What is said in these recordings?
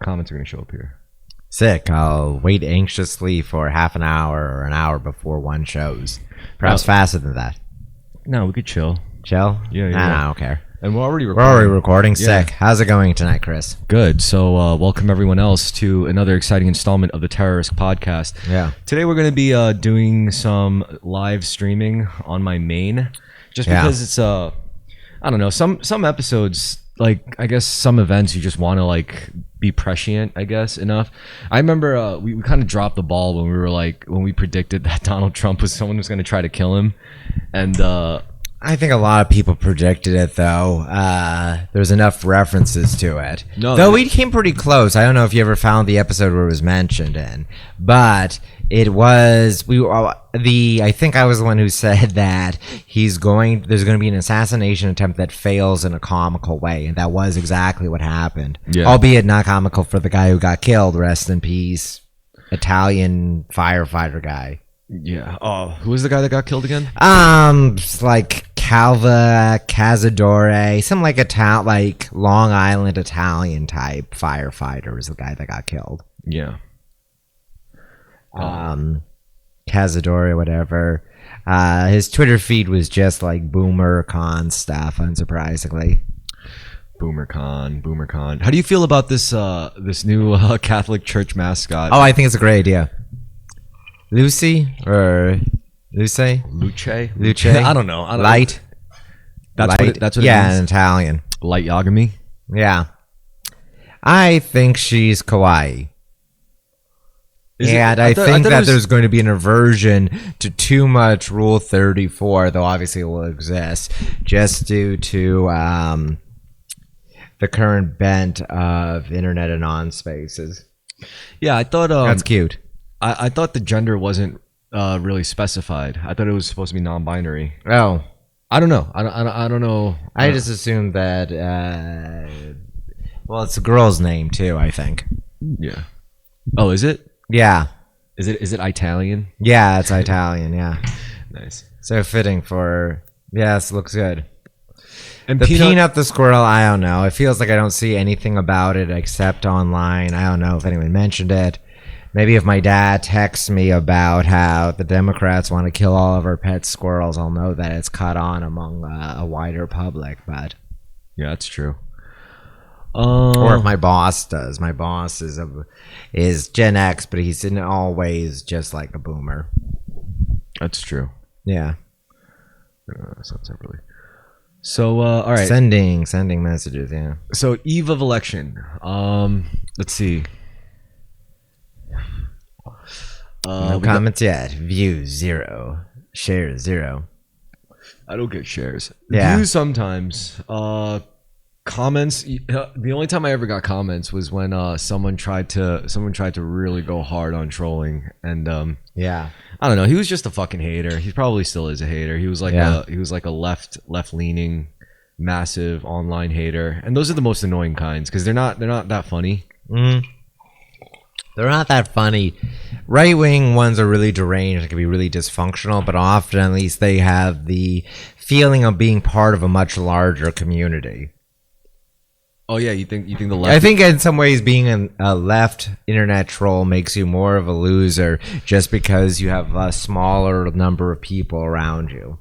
comments are going to show up here. Sick. I'll wait anxiously for half an hour or an hour before one shows. Perhaps faster than that. No, we could chill. Chill? Yeah. Nah, I don't care. And we're already recording. Yeah. Sick. How's it going tonight, Chris? Good. So welcome everyone else to another exciting installment of the Terrorisk podcast. Yeah. Today we're going to be doing some live streaming on my main, just because it's I don't know, some episodes, like I guess some events you just want to like be prescient, I guess, enough. I remember we kind of dropped the ball when we were like when we predicted that Donald Trump was someone who's going to try to kill him, and I think a lot of people predicted it, though. There's enough references to it. Though we came pretty close. I don't know if you ever found the episode where it was mentioned in, but it was I think I was the one who said that there's going to be an assassination attempt that fails in a comical way, and that was exactly what happened. Yeah. Albeit not comical for the guy who got killed. Rest in peace, Italian firefighter guy. Yeah. Oh, who was the guy that got killed again? Like Calva Cazadore, some like Long Island Italian type firefighter was the guy that got killed. Yeah. Cazadore, whatever. His Twitter feed was just like Boomer Con stuff, unsurprisingly. Boomer Con. How do you feel about this new Catholic Church mascot? Oh, I think it's a great idea. Luce? Luce? I don't know. Light? That's what it yeah, means? In Italian. Light Yagami? Yeah. I think she's kawaii. I think that there's going to be an aversion to too much Rule 34, though obviously it will exist, just due to the current bent of internet anon spaces. Yeah, I thought... that's cute. I thought the gender wasn't really specified. I thought it was supposed to be non-binary. Oh, I don't know. I don't know. I just assumed that. Well, it's a girl's name too, I think. Yeah. Oh, is it? Yeah. Is it Italian? Yeah, it's Italian. Yeah. Nice. So fitting for. Yes, looks good. And the Peanut the squirrel, I don't know. It feels like I don't see anything about it except online. I don't know if anyone mentioned it. Maybe if my dad texts me about how the Democrats want to kill all of our pet squirrels, I'll know that it's caught on among a wider public. But yeah, that's true. Or if my boss does. My boss is Gen X, but he's in always just like a boomer. That's true. Yeah. Separately. So all right. Sending messages. Yeah. So eve of election. Let's see. No comments yet. Views 0. Shares 0. I don't get shares. Yeah. Views sometimes. Comments. The only time I ever got comments was when someone tried to really go hard on trolling, and yeah. I don't know. He was just a fucking hater. He probably still is a hater. He was like a left leaning, massive online hater, and those are the most annoying kinds because they're not that funny. Mm. They're not that funny. Right-wing ones are really deranged. They can be really dysfunctional, but often at least they have the feeling of being part of a much larger community. Oh yeah, you think the left? I think in some ways being a left internet troll makes you more of a loser just because you have a smaller number of people around you.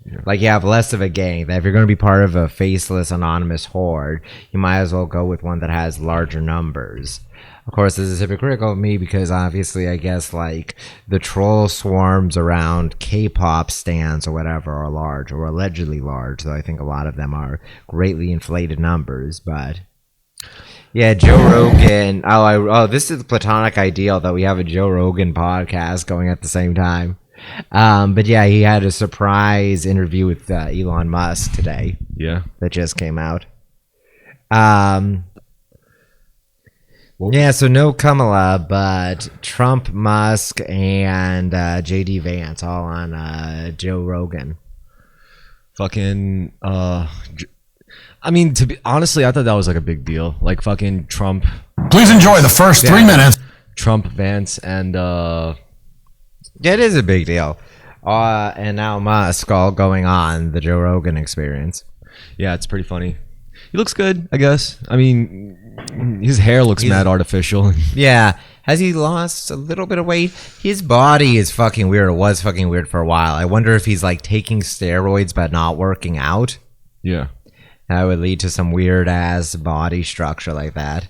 Yeah. Like you have less of a gang. That if you're going to be part of a faceless anonymous horde, you might as well go with one that has larger numbers. Of course, this is hypocritical of me because obviously I guess like the troll swarms around K-pop stands or whatever are large or allegedly large. So I think a lot of them are greatly inflated numbers. But yeah, Joe Rogan. This is the platonic ideal that we have a Joe Rogan podcast going at the same time. But yeah, he had a surprise interview with Elon Musk today. Yeah, that just came out. Yeah, so no Kamala, but Trump, Musk, and JD Vance all on Joe Rogan. Fucking, I mean, to be honestly, I thought that was like a big deal. Like fucking Trump. Please enjoy the first 3 minutes. Trump, Vance, and yeah, it is a big deal. And now Musk all going on the Joe Rogan experience. Yeah, it's pretty funny. He looks good, I guess. I mean, His hair looks mad artificial. Yeah. Has he lost a little bit of weight? His body is fucking weird. It was fucking weird for a while. I wonder if he's like taking steroids but not working out. Yeah. That would lead to some weird ass body structure like that.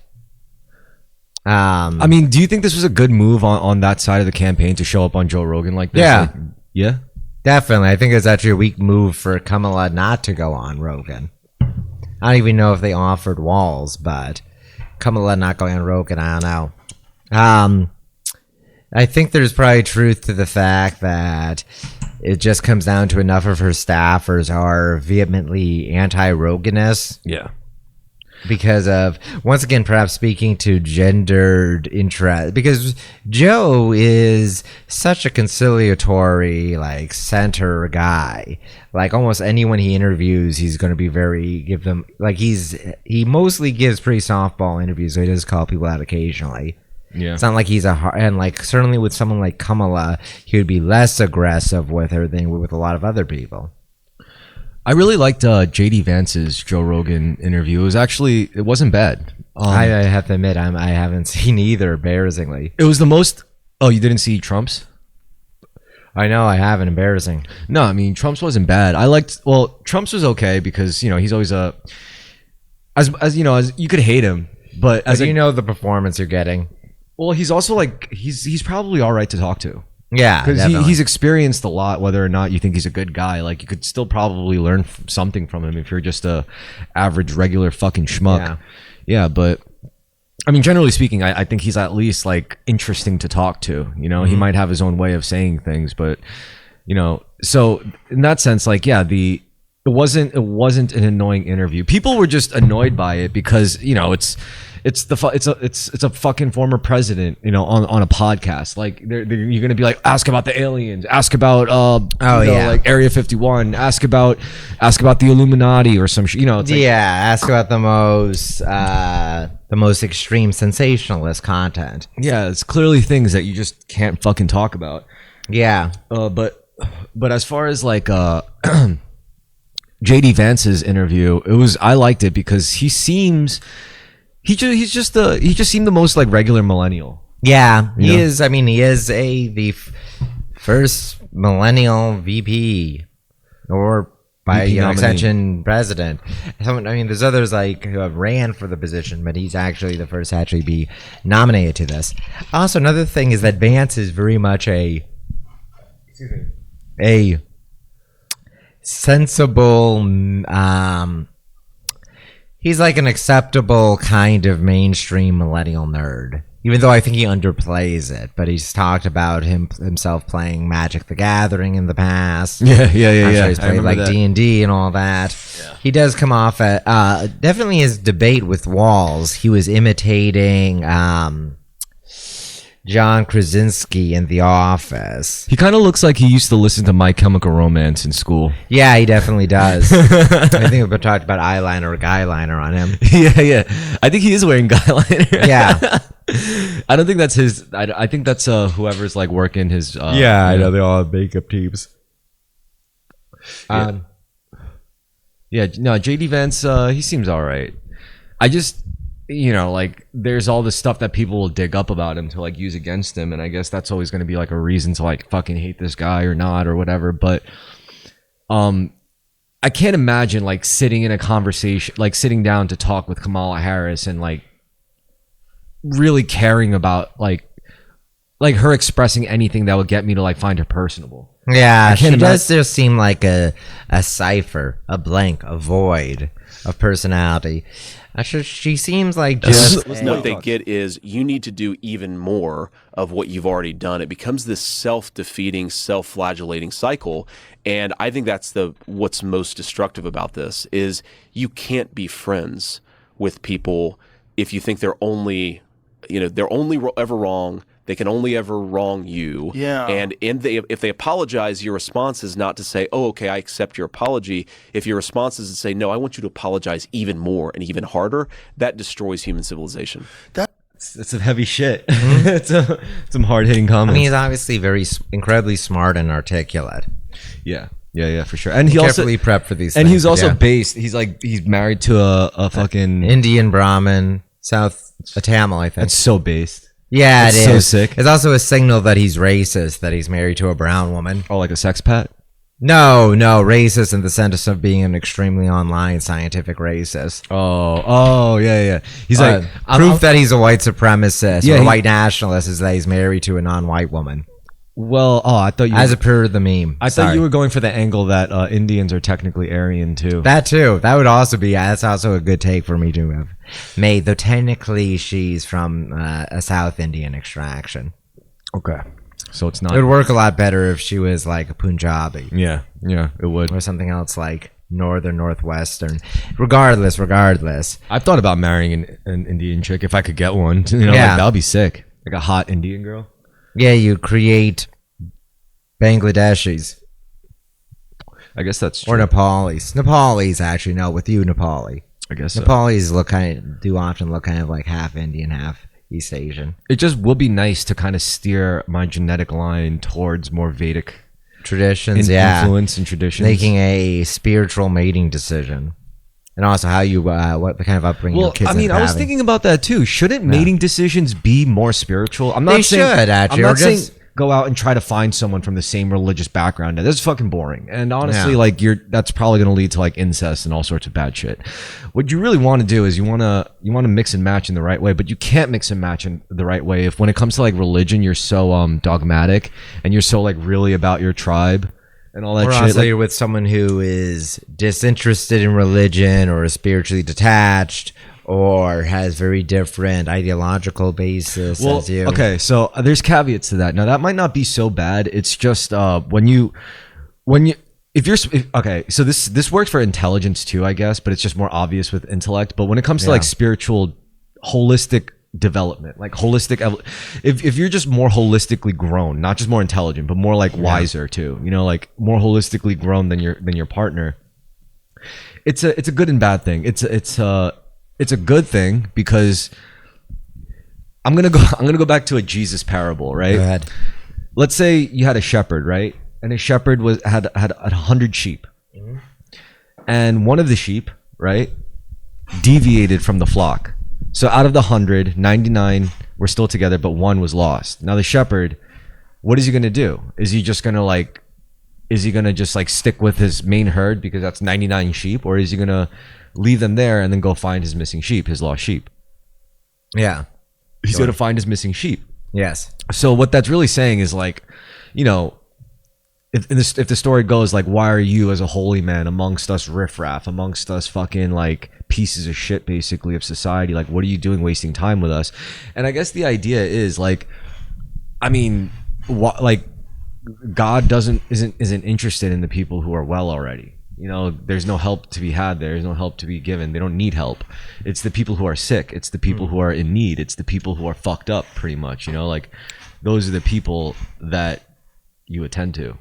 I mean, do you think this was a good move on that side of the campaign to show up on Joe Rogan like this? Yeah. Like, yeah? Definitely. I think it's actually a weak move for Kamala not to go on Rogan. I don't even know if they offered Walls, but Kamala not going on Rogan, I don't know. I think there's probably truth to the fact that it just comes down to enough of her staffers are vehemently anti-Roganist. Yeah. Because of, once again, perhaps speaking to gendered interest. Because Joe is such a conciliatory, like, center guy. Like, almost anyone he interviews, he's going to be he mostly gives pretty softball interviews, so he does call people out occasionally. Yeah. It's not like he's and like, certainly with someone like Kamala, he would be less aggressive with her than with a lot of other people. I really liked JD Vance's Joe Rogan interview. It wasn't bad. I have to admit, I haven't seen either, embarrassingly. It was the most... Oh, you didn't see Trump's? I know, I haven't, embarrassing. No, I mean, Trump's wasn't bad. Trump's was okay because, he's always as you could hate him, but you know the performance you're getting. Well, he's also like, he's probably all right to talk to. Yeah, because he's experienced a lot. Whether or not you think he's a good guy, like you could still probably learn something from him if you're just a average, regular fucking schmuck. Yeah, but I mean, generally speaking, I think he's at least like interesting to talk to. He might have his own way of saying things, but so in that sense, like, yeah, it wasn't an annoying interview. People were just annoyed by it because it's a fucking former president, on a podcast. Like you're gonna be like, ask about the aliens, ask about like Area 51, ask about the Illuminati or some shit. It's like, ask about the most extreme sensationalist content. Yeah, it's clearly things that you just can't fucking talk about. Yeah. But as far as like JD Vance's interview, I liked it because he seemed the most like regular millennial. Yeah, he is. I mean, he is the first millennial VP or by extension president. I mean, there's others like who have ran for the position, but he's actually the first to actually be nominated to this. Also, another thing is that Vance is very much a sensible. He's like an acceptable kind of mainstream millennial nerd. Even though I think he underplays it, but he's talked about himself playing Magic the Gathering in the past. Yeah. Sure he's played like D&D and all that. Yeah. He does come off at definitely his debate with Walls. He was imitating John Krasinski in The Office. He kind of looks like he used to listen to My Chemical Romance in school. Yeah, he definitely does. I think we've talked about eyeliner or guyliner on him. Yeah. I think he is wearing guyliner. Yeah. I don't think that's his. I think that's whoever's like working his. I know they all have makeup teams. No, JD Vance, he seems all right. I just, like there's all this stuff that people will dig up about him to like use against him, and I guess that's always going to be like a reason to like fucking hate this guy or not or whatever. But, I can't imagine like sitting in a conversation, like sitting down to talk with Kamala Harris and like really caring about like her expressing anything that would get me to like find her personable. Yeah, she does just seem like a cipher, a blank, a void of personality. She seems like just... What they get is you need to do even more of what you've already done. It becomes this self-defeating, self-flagellating cycle, and I think that's what's most destructive about this is you can't be friends with people if you think they're only ever wrong. They can only ever wrong you. Yeah. And if they apologize, your response is not to say, oh, okay, I accept your apology. If your response is to say, no, I want you to apologize even more and even harder, that destroys human civilization. That's some heavy shit. It's some hard-hitting comments. I mean, he's obviously incredibly smart and articulate. Yeah, for sure. And he carefully prepped for these things. And he's also based. He's married to a fucking... Indian Brahmin. South Tamil, I think. That's so based. Yeah, That's it so is. sick. It's also a signal that he's racist, that he's married to a brown woman. Oh, like a sex pat? No, racist in the sense of being an extremely online scientific racist. Oh, yeah. He's like proof that he's a white supremacist Yeah, or a white nationalist is that he's married to a non-white woman. Well, I thought you. As per the meme. I thought you were going for the angle that Indians are technically Aryan too. That too. That would also be. That's also a good take for me to have made. Though technically she's from a South Indian extraction. Okay, so it's not. It would work a lot better if she was like a Punjabi. Yeah, it would. Or something else like northern, northwestern. Regardless. I've thought about marrying an Indian chick if I could get one. Like, that would be sick. Like a hot Indian girl. Yeah, you create Bangladeshis. I guess that's true. Or Nepalis. Nepalis, actually, no, with you, Nepali. I guess so. Nepalis often look kind of like half Indian, half East Asian. It just will be nice to kind of steer my genetic line towards more Vedic traditions, influence and traditions. Making a spiritual mating decision. And also how you, what the kind of upbringing your kids I was thinking about that too. Shouldn't mating decisions be more spiritual? I'm not saying, should, actually. I'm not saying go out and try to find someone from the same religious background. That's fucking boring. And honestly, that's probably going to lead to like incest and all sorts of bad shit. What you really want to do is you want to mix and match in the right way, but you can't mix and match in the right way if when it comes to like religion, you're so dogmatic and you're so like really about your tribe. And all that or shit. Also you're with someone who is disinterested in religion or is spiritually detached or has very different ideological basis as you. Okay, so there's caveats to that. Now that might not be so bad. It's just okay, so this works for intelligence too, I guess, but it's just more obvious with intellect. But when it comes to like spiritual, holistic development, like if you're just more holistically grown, not just more intelligent but more like wiser too, like more holistically grown than your partner, it's a good and bad thing. It's a good thing because I'm gonna go back to a Jesus parable, right? Go ahead. Let's say you had a shepherd, right? And a shepherd had 100 sheep, and one of the sheep, right, deviated from the flock. So out of the 100, 99 were still together, but one was lost. Now the shepherd, what is he going to do? Is he just going to just like stick with his main herd because that's 99 sheep? Or is he going to leave them there and then go find his missing sheep, his lost sheep? Yeah. He's going to find his missing sheep. Yes. So what that's really saying is like, if the story goes like, why are you as a holy man amongst us riffraff, amongst us fucking like pieces of shit basically of society, like what are you doing wasting time with us? And I guess the idea is like, I mean, God isn't interested in the people who are well already. There's no help to be had there. There's no help to be given. They don't need help. It's the people who are sick. It's the people who are in need. It's the people who are fucked up pretty much, like those are the people that you attend to.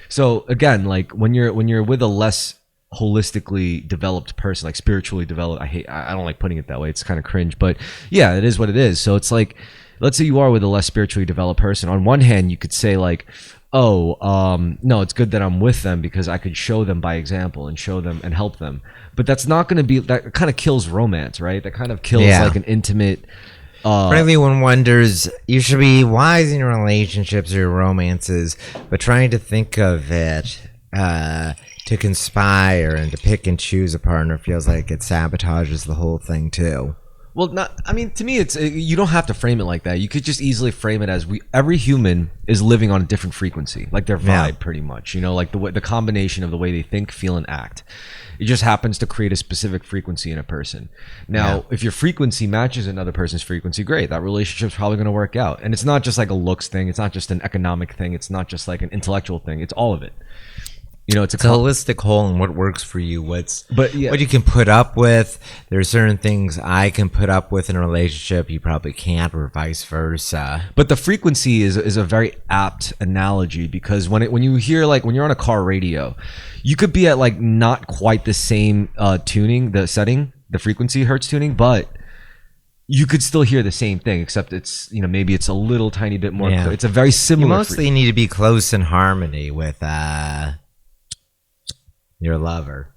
So again, like when you're with a less holistically developed person, like spiritually developed, I don't like putting it that way. It's kind of cringe, but yeah, it is what it is. So it's like, let's say you are with a less spiritually developed person. On one hand, you could say like, no, it's good that I'm with them because I could show them by example and show them and help them. But that's not going to be, that kind of kills romance, right? That kind of kills like an intimate. Frankly, one wonders, you should be wise in your relationships or your romances, but trying to think of it to conspire and to pick and choose a partner feels like it sabotages the whole thing too. Well, to me, it's you don't have to frame it like that. You could just easily frame it as every human is living on a different frequency, like their vibe, pretty much. Like the combination of the way they think, feel, and act. It just happens to create a specific frequency in a person. Now, if your frequency matches another person's frequency, great. That relationship's probably going to work out. And it's not just like a looks thing. It's not just an economic thing. It's not just like an intellectual thing. It's all of it. It's a holistic whole, and what works for you, what you can put up with. There are certain things I can put up with in a relationship you probably can't, or vice versa. But the frequency is a very apt analogy, because when you hear, like when you're on a car radio, you could be at like not quite the same tuning, the setting, the frequency hertz tuning, but you could still hear the same thing, except it's maybe it's a little tiny bit more. Yeah. It's a very similar. You mostly need to be close in harmony with your lover.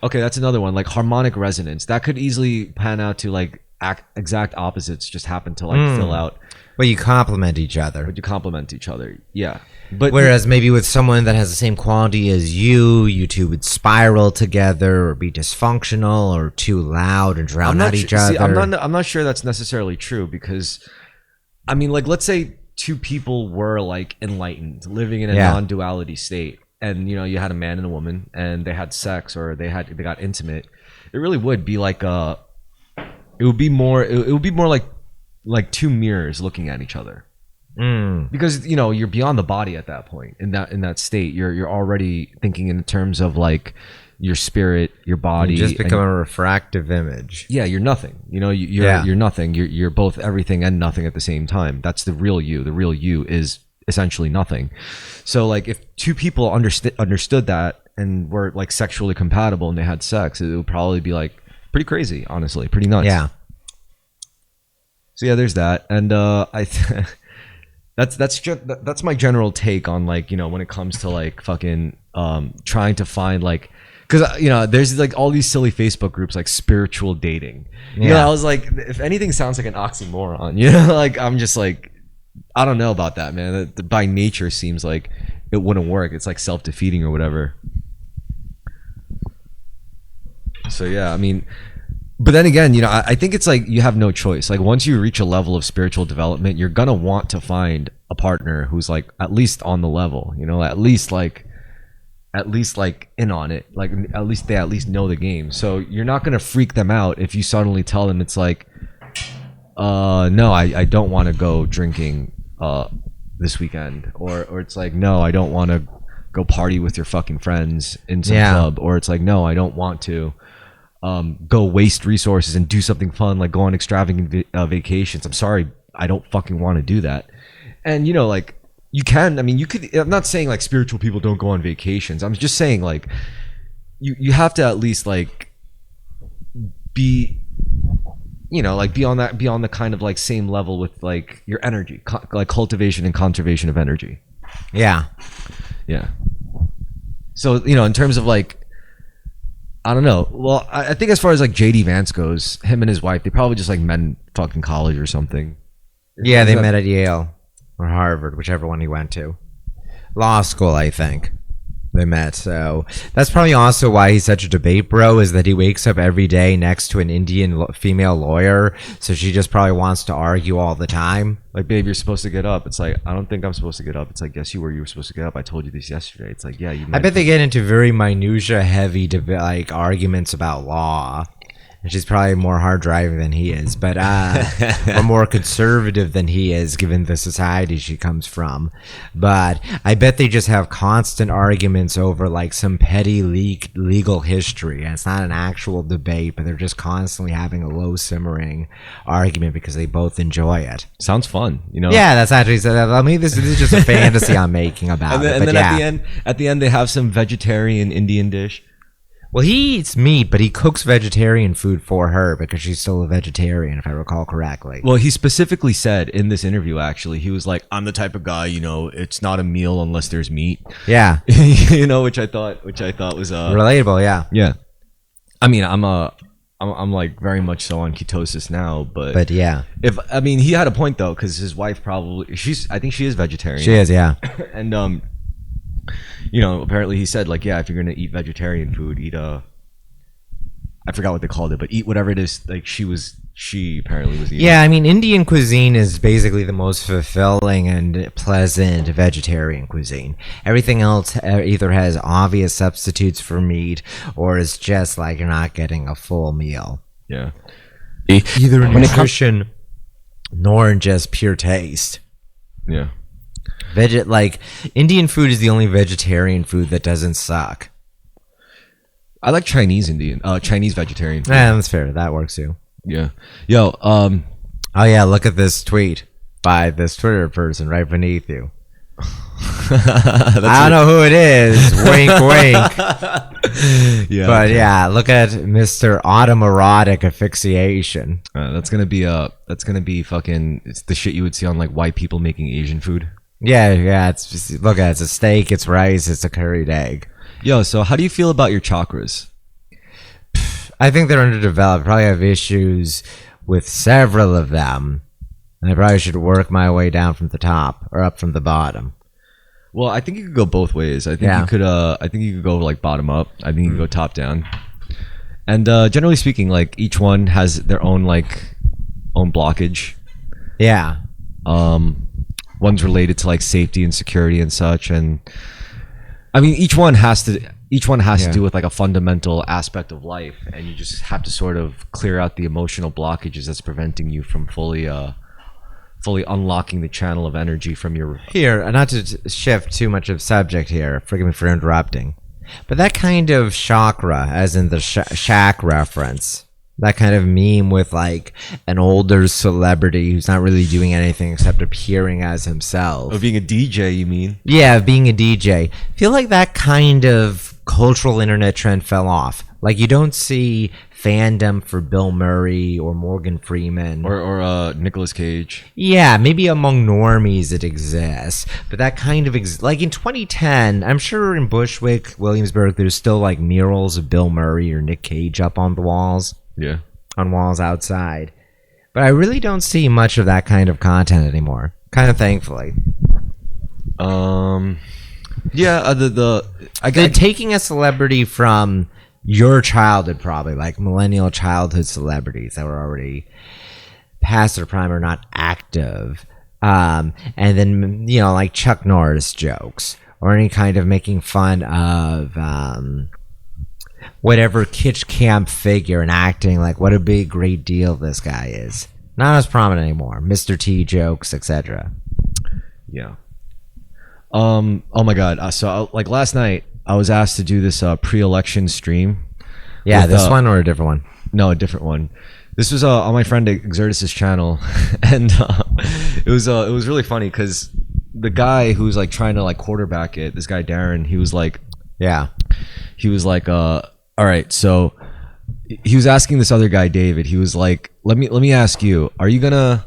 Okay, that's another one. Like harmonic resonance. That could easily pan out to like exact opposites just happen to like fill out. But you complement each other. But you complement each other. Yeah. But whereas maybe with someone that has the same quality as you two would spiral together or be dysfunctional or too loud and drown out each other. See, I'm not sure that's necessarily true because, I mean, like, let's say two people were like enlightened, living in a non-duality state, and you had a man and a woman, and they had sex or they got intimate. It really would be like it would be more like two mirrors looking at each other. Because you're beyond the body at that point. In that state, you're already thinking in terms of like your spirit, your body. You just become a refractive image. Yeah, you're nothing. You're nothing. You're both everything and nothing at the same time. That's the real you. The real you is essentially nothing. So like if two people understood that and were like sexually compatible and they had sex, it would probably be like pretty crazy, honestly, pretty nuts. Yeah. So yeah, there's that, and that's my general take on like when it comes to like fucking trying to find like, because there's like all these silly Facebook groups like spiritual dating. I was like, if anything sounds like an oxymoron, like I'm just like, I don't know about that, man. That by nature seems like it wouldn't work. It's like self-defeating or whatever. So yeah, I mean. But then again, I think it's like you have no choice. Like once you reach a level of spiritual development, you're gonna want to find a partner who's like at least on the level, at least like in on it. Like at least they know the game. So you're not gonna freak them out if you suddenly tell them it's like, no, I don't want to go drinking this weekend, or it's like, no, I don't want to go party with your fucking friends in some club, or it's like, no, I don't want to go waste resources and do something fun like go on extravagant vacations. I'm sorry, I don't fucking want to do that. And like you can, I mean, you could, I'm not saying like spiritual people don't go on vacations. I'm just saying like you have to at least like be like be on the kind of like same level with like your energy, like cultivation and conservation of energy. Yeah. So in terms of like, I don't know. Well, I think as far as like JD Vance goes, him and his wife, they probably just like met in fucking college or something. Yeah, they met at Yale or Harvard, whichever one he went to. Law school, I think. They met. So that's probably also why he's such a debate bro, is that he wakes up every day next to an Indian female lawyer. So she just probably wants to argue all the time. Like, babe, you're supposed to get up. It's like, I don't think I'm supposed to get up. It's like, yes, you were. You were supposed to get up. I told you this yesterday. It's like, yeah, you. I bet they get into very minutia heavy like arguments about law. And she's probably more hard driving than he is, but or more conservative than he is, given the society she comes from. But I bet they just have constant arguments over like some petty legal history. And it's not an actual debate, but they're just constantly having a low simmering argument because they both enjoy it. Sounds fun, Yeah, that's actually. I mean, this is just a fantasy I'm making about it. And then at the end, they have some vegetarian Indian dish. Well, he eats meat, but he cooks vegetarian food for her because she's still a vegetarian, if I recall correctly. Well, he specifically said in this interview, actually, he was like, I'm the type of guy, it's not a meal unless there's meat. Yeah. which I thought was relatable, yeah. Yeah. I mean, I'm like very much so on ketosis now, but yeah. He had a point though, because his wife I think she is vegetarian. She is, yeah. And apparently he said like, yeah, if you're gonna eat vegetarian food, eat I forgot what they called it, but eat whatever it is. Like she apparently was eating. Yeah, I mean, Indian cuisine is basically the most fulfilling and pleasant vegetarian cuisine. Everything else either has obvious substitutes for meat, or is just like you're not getting a full meal. Yeah. Either in nutrition nor in just pure taste. Yeah. Like Indian food is the only vegetarian food that doesn't suck. I like Chinese vegetarian food. Yeah, that's fair. That works too. Yeah. Yo, oh yeah, look at this tweet by this Twitter person right beneath you. I don't know who it is. Wink, wink. Yeah. But yeah, look at Mr. Autoerotic Asphyxiation. That's gonna be fucking. It's the shit you would see on like white people making Asian food. Yeah. It's just, look at it. It's a steak. It's rice. It's a curried egg. Yo, so how do you feel about your chakras? I think they're underdeveloped. Probably have issues with several of them. I probably should work my way down from the top or up from the bottom. Well, I think you could go both ways. I think you could. I think you could go like bottom up. I think you could go top down. And generally speaking, like each one has their own own blockage. Yeah. One's related to like safety and security and such, and I mean each one has to do with like a fundamental aspect of life, and you just have to sort of clear out the emotional blockages that's preventing you from fully unlocking the channel of energy from your Here, not to shift too much of subject here, forgive me for interrupting, but that kind of chakra, as in the Shaq reference, that kind of meme with like an older celebrity who's not really doing anything except appearing as himself. Of being a DJ, you mean? Yeah, being a DJ. I feel like that kind of cultural internet trend fell off. Like you don't see fandom for Bill Murray or Morgan Freeman or Nicolas Cage. Yeah, maybe among normies it exists, but that kind of like in 2010, I'm sure in Bushwick, Williamsburg, there's still like murals of Bill Murray or Nick Cage up on the walls. Yeah, on walls outside, but I really don't see much of that kind of content anymore. Kind of thankfully. Yeah, They're taking a celebrity from your childhood, probably like millennial childhood celebrities that were already past their prime or not active, and then like Chuck Norris jokes or any kind of making fun of whatever kitsch camp figure and acting like what a big great deal this guy is. Not as prominent anymore. Mr. T jokes, etc. Yeah. Oh my god. So like last night I was asked to do this pre-election stream. Yeah, with, this one or a different one? No, a different one. This was on my friend Exertus's channel, and it was really funny because the guy who's like trying to like quarterback it, this guy Darren, he was like, all right, so he was asking this other guy David. He was like, let me ask you, are you gonna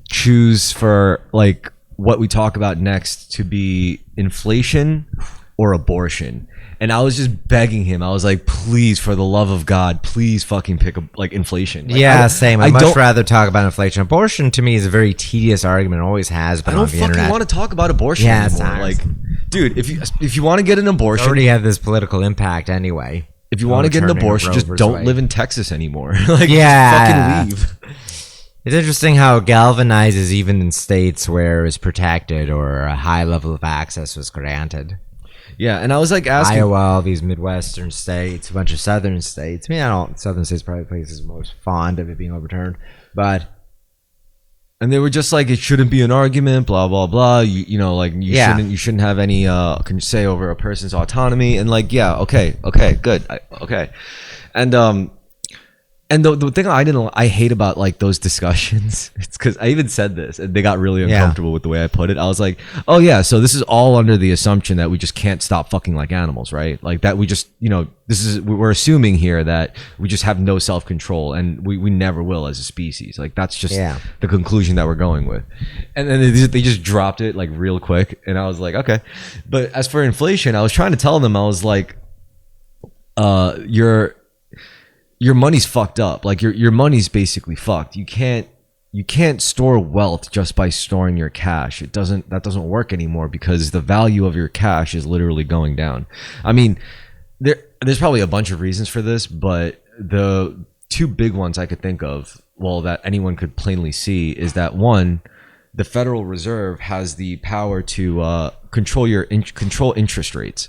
choose for like what we talk about next to be inflation or abortion? And I was just begging him. I was like, please, for the love of God, please fucking pick inflation. Like, yeah, same. I'd much rather talk about inflation. Abortion to me is a very tedious argument. It always has been on the internet. I don't fucking want to talk about abortion anymore. Like, dude, if you want to get an abortion, you already have this political impact anyway. If you want to get an abortion, just don't live in Texas anymore. Like, just fucking leave. It's interesting how it galvanizes even in states where it's protected or a high level of access was granted. Yeah, and I was like asking Iowa, all these Midwestern states, a bunch of Southern states. I mean, Southern states probably places most fond of it being overturned, and they were just like, it shouldn't be an argument, blah blah blah. You shouldn't have any say over a person's autonomy. And like, yeah, okay, good, okay, and the thing I hate about like those discussions, it's because I even said this and they got really uncomfortable with the way I put it. I was like, oh yeah, so this is all under the assumption that we just can't stop fucking like animals, right? Like that we just, we're assuming here that we just have no self-control and we never will as a species. Like that's just the conclusion that we're going with. And then they just dropped it like real quick. And I was like, okay. But as for inflation, I was trying to tell them, I was like, your money's fucked up. Like your money's basically fucked. You can't store wealth just by storing your cash. That doesn't work anymore because the value of your cash is literally going down. I mean, there's probably a bunch of reasons for this, but the two big ones I could think of, well, that anyone could plainly see, is that one, the Federal Reserve has the power to control interest rates.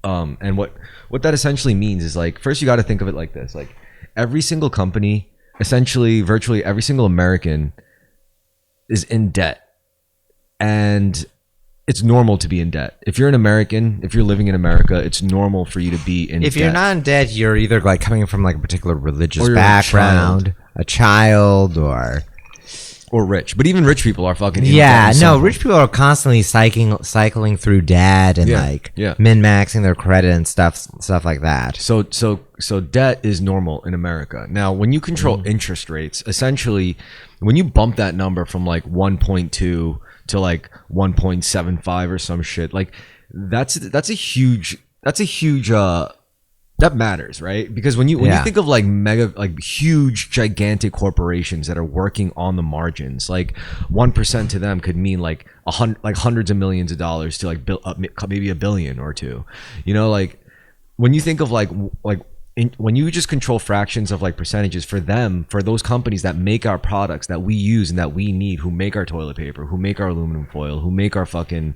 And what that essentially means is like, first you got to think of it like this, like every single company, essentially virtually every single American is in debt, and it's normal to be in debt. If you're an American, if you're living in America, it's normal for you to be in debt. If you're not in debt, you're either like coming from like a particular religious background, a child or rich. But even rich people are fucking rich people are constantly cycling through debt and min-maxing their credit and stuff like that. So debt is normal in America. Now, when you control interest rates, essentially when you bump that number from like 1.2 to like 1.75 or some shit, like that's a huge that matters, right? Because when you think of like huge, gigantic corporations that are working on the margins, like 1% to them could mean like hundreds of millions of dollars to like maybe $1 billion or $2 billion. You know, like when you think of when you just control fractions of like percentages for them, for those companies that make our products that we use and that we need, who make our toilet paper, who make our aluminum foil, who manufacture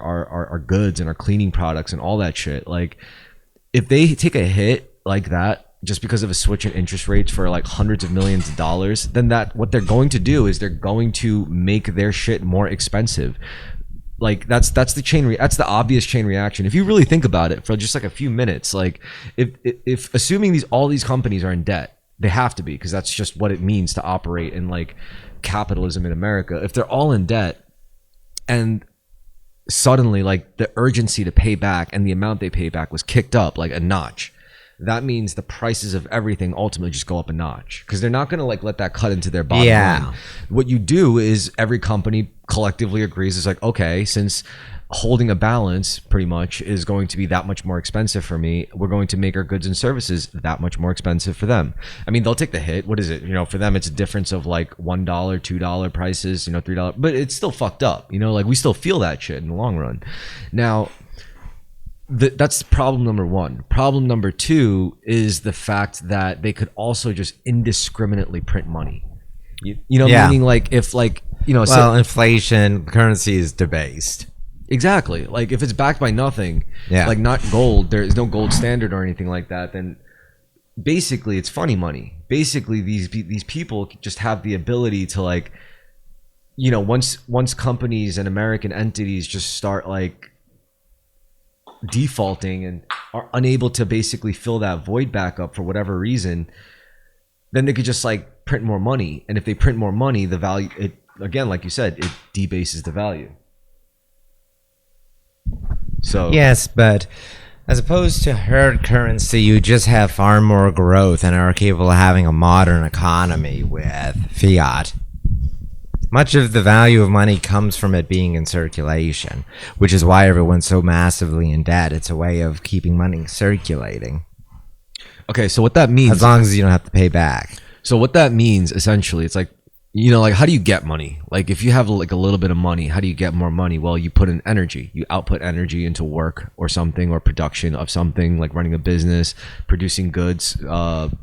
our goods and our cleaning products and all that shit, like. If they take a hit like that just because of a switch in interest rates for like hundreds of millions of dollars, then what they're going to do is they're going to make their shit more expensive. Like that's the obvious chain reaction. If you really think about it for just like a few minutes, like if assuming all these companies are in debt, they have to be, because that's just what it means to operate in like capitalism in America. If they're all in debt and suddenly like the urgency to pay back and the amount they pay back was kicked up like a notch, that means the prices of everything ultimately just go up a notch, because they're not going to like let that cut into their bottom line. What you do is every company collectively agrees, it's like, okay, since holding a balance pretty much is going to be that much more expensive for me, we're going to make our goods and services that much more expensive for them. I mean, they'll take the hit. What is it? You know, for them, it's a difference of like $1, $2 prices, you know, $3, but it's still fucked up. You know, like we still feel that shit in the long run. Now, that's problem number one. Problem number two is the fact that they could also just indiscriminately print money. You know, meaning like if like, you know, inflation, currency is debased. Exactly. Like if it's backed by nothing, like not gold, there is no gold standard or anything like that, then basically it's funny money. Basically these people just have the ability to like, you know, once companies and American entities just start like defaulting and are unable to basically fill that void back up for whatever reason, then they could just like print more money. And if they print more money, the value, it again, like you said, it debases the value. So yes, but as opposed to hard currency, you just have far more growth and are capable of having a modern economy with fiat. Much of the value of money comes from it being in circulation, which is why everyone's so massively in debt. It's a way of keeping money circulating. Okay, so what that means, as long as you don't have to pay back. So what that means essentially, it's like, you know, like how do you get money? Like if you have like a little bit of money, how do you get more money? Well, you put in energy. You output energy into work or something, or production of something, like running a business, producing goods,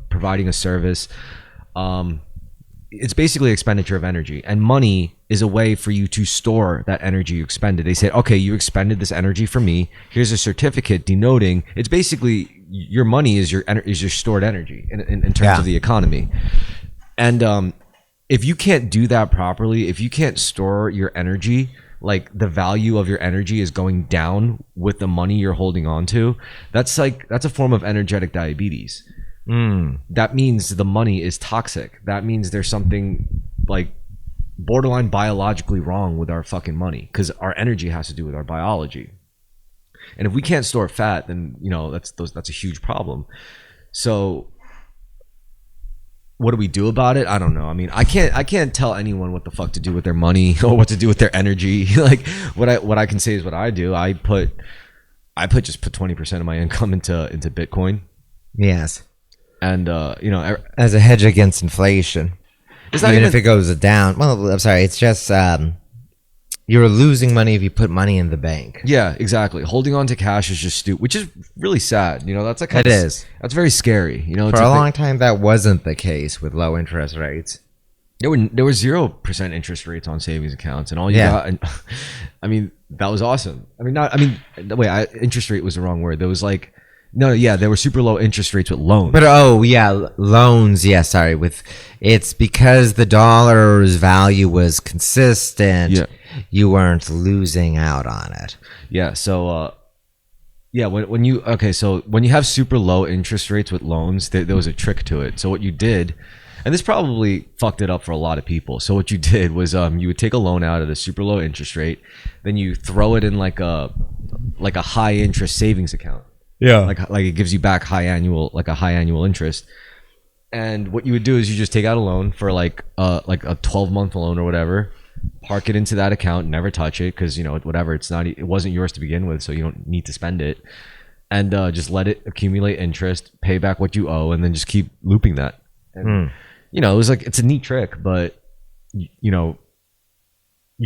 providing a service. It's basically expenditure of energy, and money is a way for you to store that energy you expended. They say, okay, you expended this energy for me. Here's a certificate denoting. It's basically your money is your stored energy in terms of the economy. And if you can't do that properly, if you can't store your energy, like the value of your energy is going down with the money you're holding on to, that's a form of energetic diabetes. That means the money is toxic. That means there's something like borderline biologically wrong with our fucking money, because our energy has to do with our biology. And if we can't store fat, then, you know, that's a huge problem. So what do we do about it? I don't know. I mean, I can't tell anyone what the fuck to do with their money or what to do with their energy. Like what I can say is what I do. I put 20% of my income into Bitcoin. Yes. And you know, as a hedge against inflation. It's not even if it goes down. Well, I'm sorry. It's just you're losing money if you put money in the bank. Yeah, exactly. Holding on to cash is just stupid, which is really sad. You know, that's like it is. That's very scary. You know, for a long time that wasn't the case with low interest rates. There were 0% interest rates on savings accounts, and all you got. And I mean, that was awesome. I mean, interest rate was the wrong word. There was like. No, yeah, there were super low interest rates with loans. But loans. Yeah, sorry. It's because the dollar's value was consistent. Yeah. You weren't losing out on it. Yeah. So, when you have super low interest rates with loans, there was a trick to it. So what you did, and this probably fucked it up for a lot of people. So what you did was you would take a loan out at a super low interest rate, then you throw it in like a high interest savings account. Yeah, like it gives you back a high annual interest. And what you would do is you just take out a loan for like a 12-month loan or whatever, park it into that account, never touch it, because, you know, whatever, it wasn't yours to begin with, so you don't need to spend it. and just let it accumulate interest, pay back what you owe, and then just keep looping that. And, it was like, it's a neat trick, but you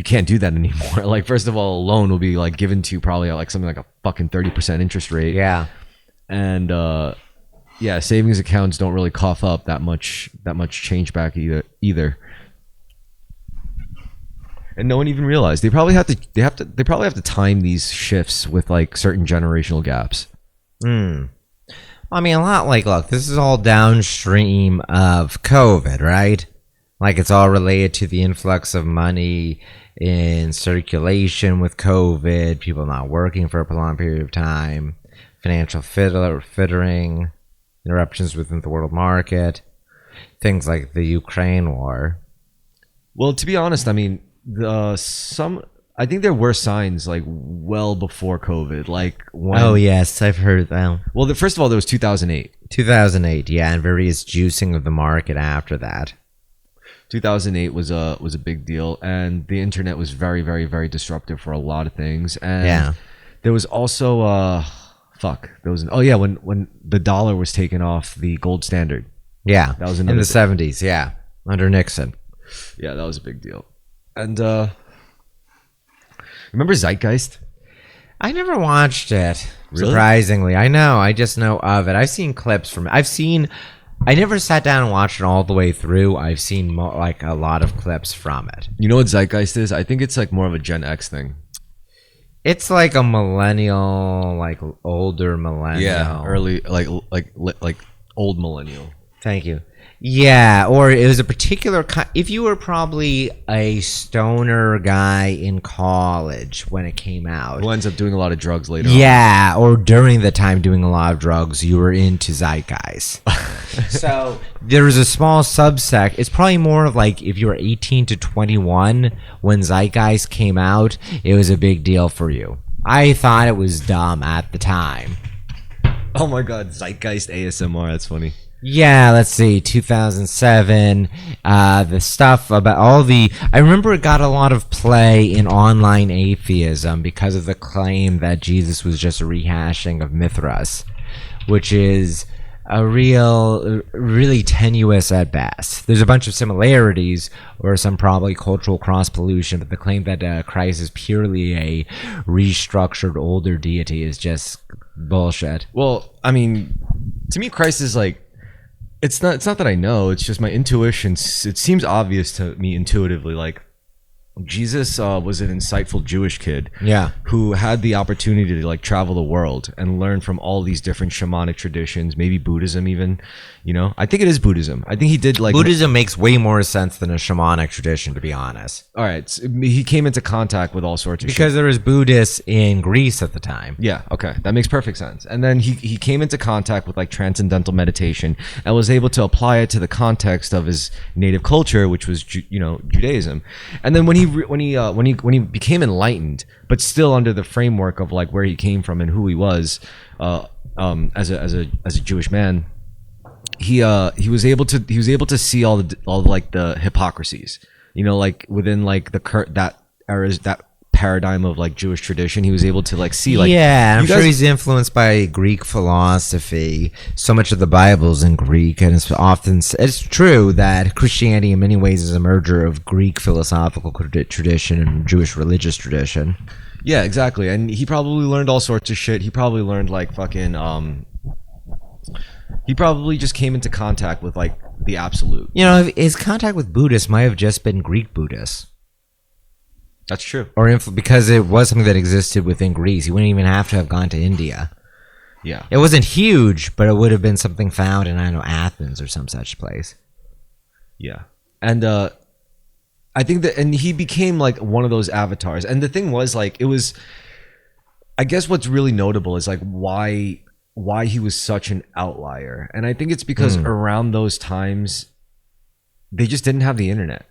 can't do that anymore. Like, first of all, a loan will be like given to you probably at like something like a fucking 30% interest rate. Yeah. And savings accounts don't really cough up that much change back either. And no one even realized they probably have to time these shifts with like certain generational gaps. I mean, a lot like, look, this is all downstream of COVID, right? Like, it's all related to the influx of money in circulation with COVID, people not working for a prolonged period of time, financial fittering, interruptions within the world market, things like the Ukraine war. Well, to be honest, I mean, I think there were signs like well before COVID, like when. Oh yes, I've heard that. Well, first of all, there was 2008. 2008, yeah, and various juicing of the market after that. 2008 was a big deal, and the internet was very, very, very disruptive for a lot of things. And there was also when the dollar was taken off the gold standard. Yeah, that was in the 70s. Yeah, under Nixon. Yeah, that was a big deal. And remember Zeitgeist? I never watched it. Really? Surprisingly, I know. I just know of it. I've seen clips from it. I never sat down and watched it all the way through. I've seen like a lot of clips from it. You know what Zeitgeist is? I think it's like more of a Gen X thing. It's like a millennial, like older millennial. Yeah, early, like old millennial. Thank you. Yeah, or it was a particular if you were probably a stoner guy in college when it came out, who ends up doing a lot of drugs later on. Yeah, or during the time doing a lot of drugs, you were into Zeitgeist. So there was a small subsect. It's probably more of like if you were 18 to 21 when Zeitgeist came out, it was a big deal for you. I thought it was dumb at the time. Oh my god, Zeitgeist ASMR, that's funny. Yeah, let's see, 2007, the stuff about I remember it got a lot of play in online atheism because of the claim that Jesus was just a rehashing of Mithras, which is really tenuous at best. There's a bunch of similarities or some probably cultural cross-pollution, but the claim that Christ is purely a restructured older deity is just bullshit. Well, I mean, to me, Christ is like, it's not that I know, it's just my intuition. It seems obvious to me intuitively, like Jesus was an insightful Jewish kid, who had the opportunity to like travel the world and learn from all these different shamanic traditions, maybe Buddhism even. I think it is Buddhism. I think he did like Buddhism makes way more sense than a shamanic tradition, to be honest. All right, so he came into contact with all sorts of because there was Buddhists in Greece at the time. Yeah, okay, that makes perfect sense. And then he came into contact with like transcendental meditation and was able to apply it to the context of his native culture, which was Judaism. And then when he became enlightened, but still under the framework of like where he came from and who he was, as a Jewish man, he was able to see all the hypocrisies, like within like that paradigm of like Jewish tradition. He was able to like see like, yeah, I'm sure he's influenced by Greek philosophy. So much of the Bible's in Greek, and it's true that Christianity in many ways is a merger of Greek philosophical tradition and Jewish religious tradition. Yeah, exactly. And he probably learned all sorts of shit. He probably learned like fucking he probably just came into contact with like the absolute. His contact with Buddhists might have just been Greek Buddhists. That's true. Or because it was something that existed within Greece. He wouldn't even have to have gone to India. Yeah. It wasn't huge, but it would have been something found in, I don't know, Athens or some such place. Yeah. And I think and he became like one of those avatars. And the thing was like, I guess what's really notable is like why he was such an outlier. And I think it's because around those times, they just didn't have the internet.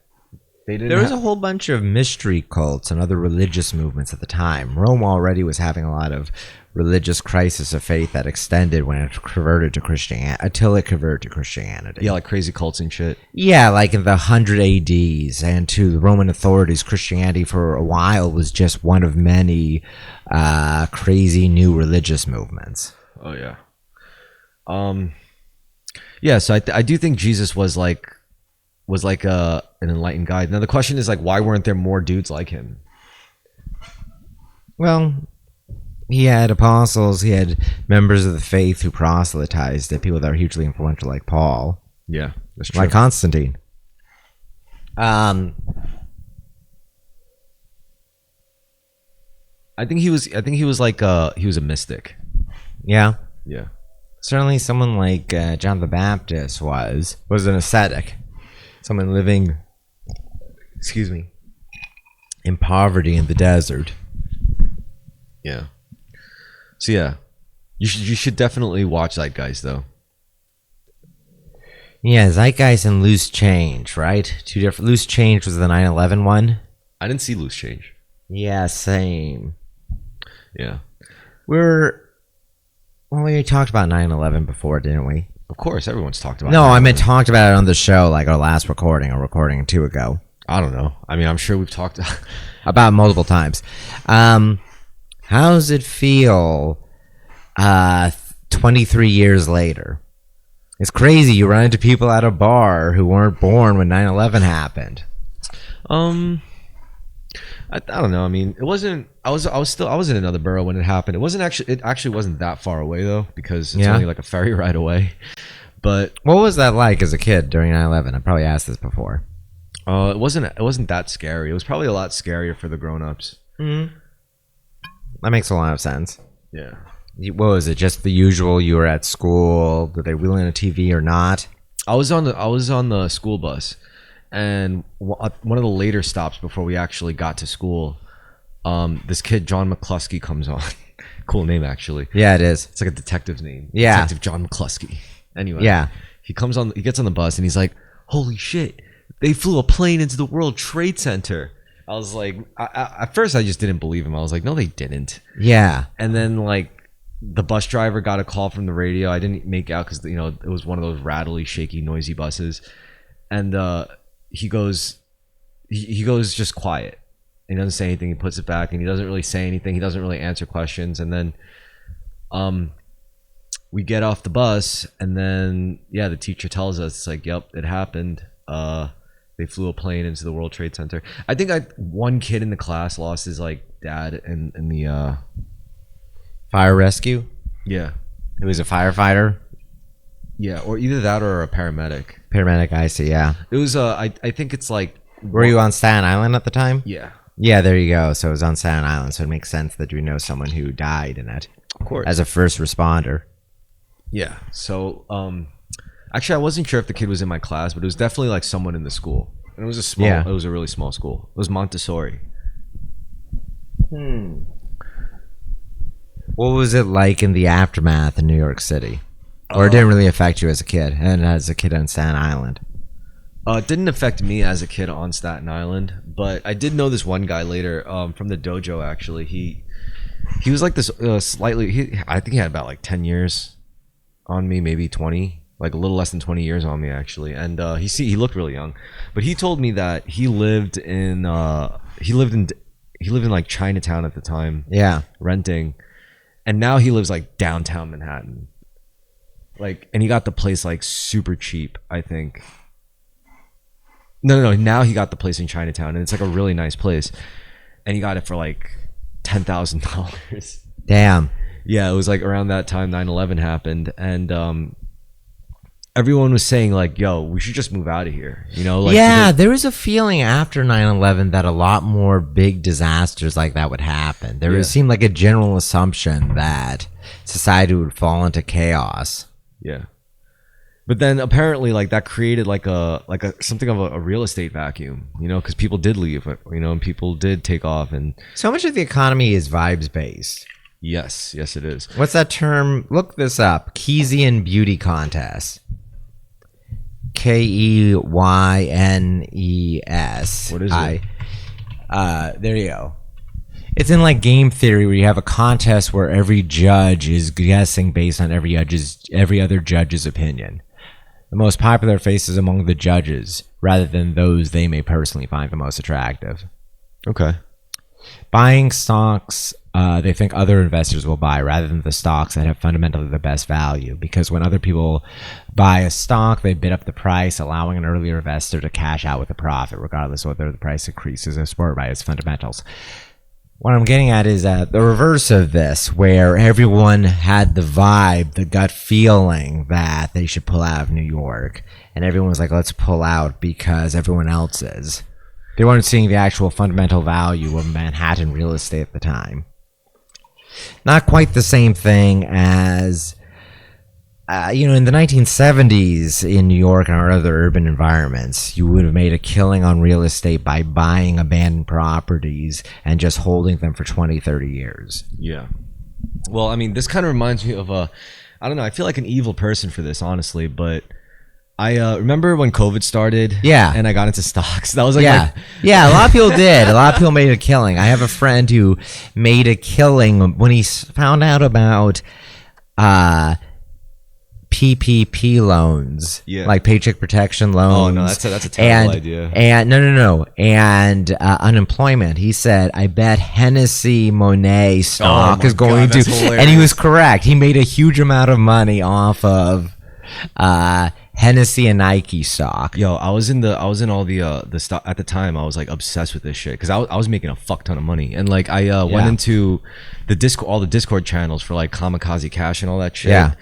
There was a whole bunch of mystery cults and other religious movements at the time. Rome already was having a lot of religious crisis of faith that extended when it converted to Christianity, until it converted to Christianity. Yeah, like crazy cults and shit. Yeah, like in the 100 ADs, and to the Roman authorities, Christianity for a while was just one of many crazy new religious movements. Oh yeah. Yeah. So I do think Jesus was like an enlightened guy. Now the question is like, why weren't there more dudes like him? Well, he had apostles. He had members of the faith who proselytized to people that were hugely influential, like Paul, Yeah, that's true. like Constantine. I think he was like he was a mystic. Yeah. Yeah. Certainly someone like John the Baptist was an ascetic. Someone living, in poverty in the desert. Yeah. So yeah, you should definitely watch that, guys. Though. Yeah, Zeitgeist and Loose Change, right? Two different. Loose Change was the 9/11 one. I didn't see Loose Change. Yeah, same. Yeah. We talked about 9/11 before, didn't we? Of course, everyone's talked about. No, 9/11. I meant talked about it on the show, like our last recording, or recording or two ago. I don't know. I mean, I'm sure we've talked about multiple times. How does it feel 23 years later? It's crazy. You run into people at a bar who weren't born when 9/11 happened. I don't know. I mean, it wasn't. I was in another borough when it happened. It actually wasn't that far away though, because it's only like a ferry ride away. But what was that like as a kid during 9/11? I probably asked this before. It wasn't that scary. It was probably a lot scarier for the grown-ups. Mm-hmm. That makes a lot of sense. Yeah. What was it? Just the usual? You were at school. Did they wheel in a TV or not? I was on the school bus, and one of the later stops before we actually got to school, this kid John McCluskey comes on. Cool name, actually. Yeah, it is. It's like a detective's name. Yeah, Detective John McCluskey. Anyway. Yeah. He gets on the bus and he's like, "Holy shit! They flew a plane into the World Trade Center." I was like, at first I just didn't believe him. I was like, "No, they didn't." Yeah. And then like, the bus driver got a call from the radio. I didn't make out because it was one of those rattly, shaky, noisy buses, and he goes just quiet. He doesn't say anything. He puts it back, and he doesn't really say anything. He doesn't really answer questions. And then, we get off the bus, and then the teacher tells us, it's like, "Yep, it happened. They flew a plane into the World Trade Center." I think one kid in the class lost his like dad in the fire rescue. Yeah, it was a firefighter. Yeah, or either that or a paramedic. Paramedic, I see. Yeah, it was. I think it's like. Were you on Staten Island at the time? Yeah. Yeah, there you go. So it was on Staten Island, so it makes sense that you know someone who died in it. Of course. As a first responder. Yeah. So, actually, I wasn't sure if the kid was in my class, but it was definitely like someone in the school. And it was a small. Yeah. It was a really small school. It was Montessori. What was it like in the aftermath in New York City? Or it didn't really affect you as a kid, and as a kid on Staten Island? It didn't affect me as a kid on Staten Island, but I did know this one guy later from the dojo. Actually, he was like this slightly. I think he had about like 10 years on me, maybe 20, like a little less than 20 years on me actually. And he looked really young, but he told me that he lived in like Chinatown at the time. Yeah, renting, and now he lives like downtown Manhattan. Like, and he got the place like super cheap, I think. No. Now he got the place in Chinatown, and it's like a really nice place, and he got it for like $10,000. Damn. Yeah, it was like around that time 9/11 happened, and everyone was saying like, "Yo, we should just move out of here." Like, yeah, there was a feeling after 9/11 that a lot more big disasters like that would happen. There seemed like a general assumption that society would fall into chaos. Yeah. But then apparently like that created like a something of a real estate vacuum, because people did leave, and people did take off, and so much of the economy is vibes based. Yes, it is. What's that term? Look this up. Keynesian beauty contest. Keynes. What is it? There you go. It's in like game theory where you have a contest where every judge is guessing based on every other judge's opinion. The most popular faces among the judges, rather than those they may personally find the most attractive. Okay. Buying stocks they think other investors will buy rather than the stocks that have fundamentally the best value. Because when other people buy a stock, they bid up the price, allowing an earlier investor to cash out with a profit, regardless of whether the price increases or supported by its fundamentals. What I'm getting at is the reverse of this, where everyone had the vibe, the gut feeling that they should pull out of New York. And everyone was like, let's pull out because everyone else is. They weren't seeing the actual fundamental value of Manhattan real estate at the time. Not quite the same thing as, in the 1970s in New York and our other urban environments, you would have made a killing on real estate by buying abandoned properties and just holding them for 20, 30 years. Yeah. Well, I mean, this kind of reminds me of I don't know, I feel like an evil person for this, honestly, but I remember when COVID started, and I got into stocks. That was like, a lot of people did. A lot of people made a killing. I have a friend who made a killing when he found out about PPP loans, like paycheck protection loans. Oh no, that's a terrible idea. And no, and unemployment. He said, "I bet Hennessy Monet stock is going to," and he was correct. He made a huge amount of money off of Hennessy and Nike stock. Yo, I was in all the stock at the time. I was like obsessed with this shit because I was making a fuck ton of money, and like I went into all the Discord channels for like Kamikaze Cash and all that shit. Yeah,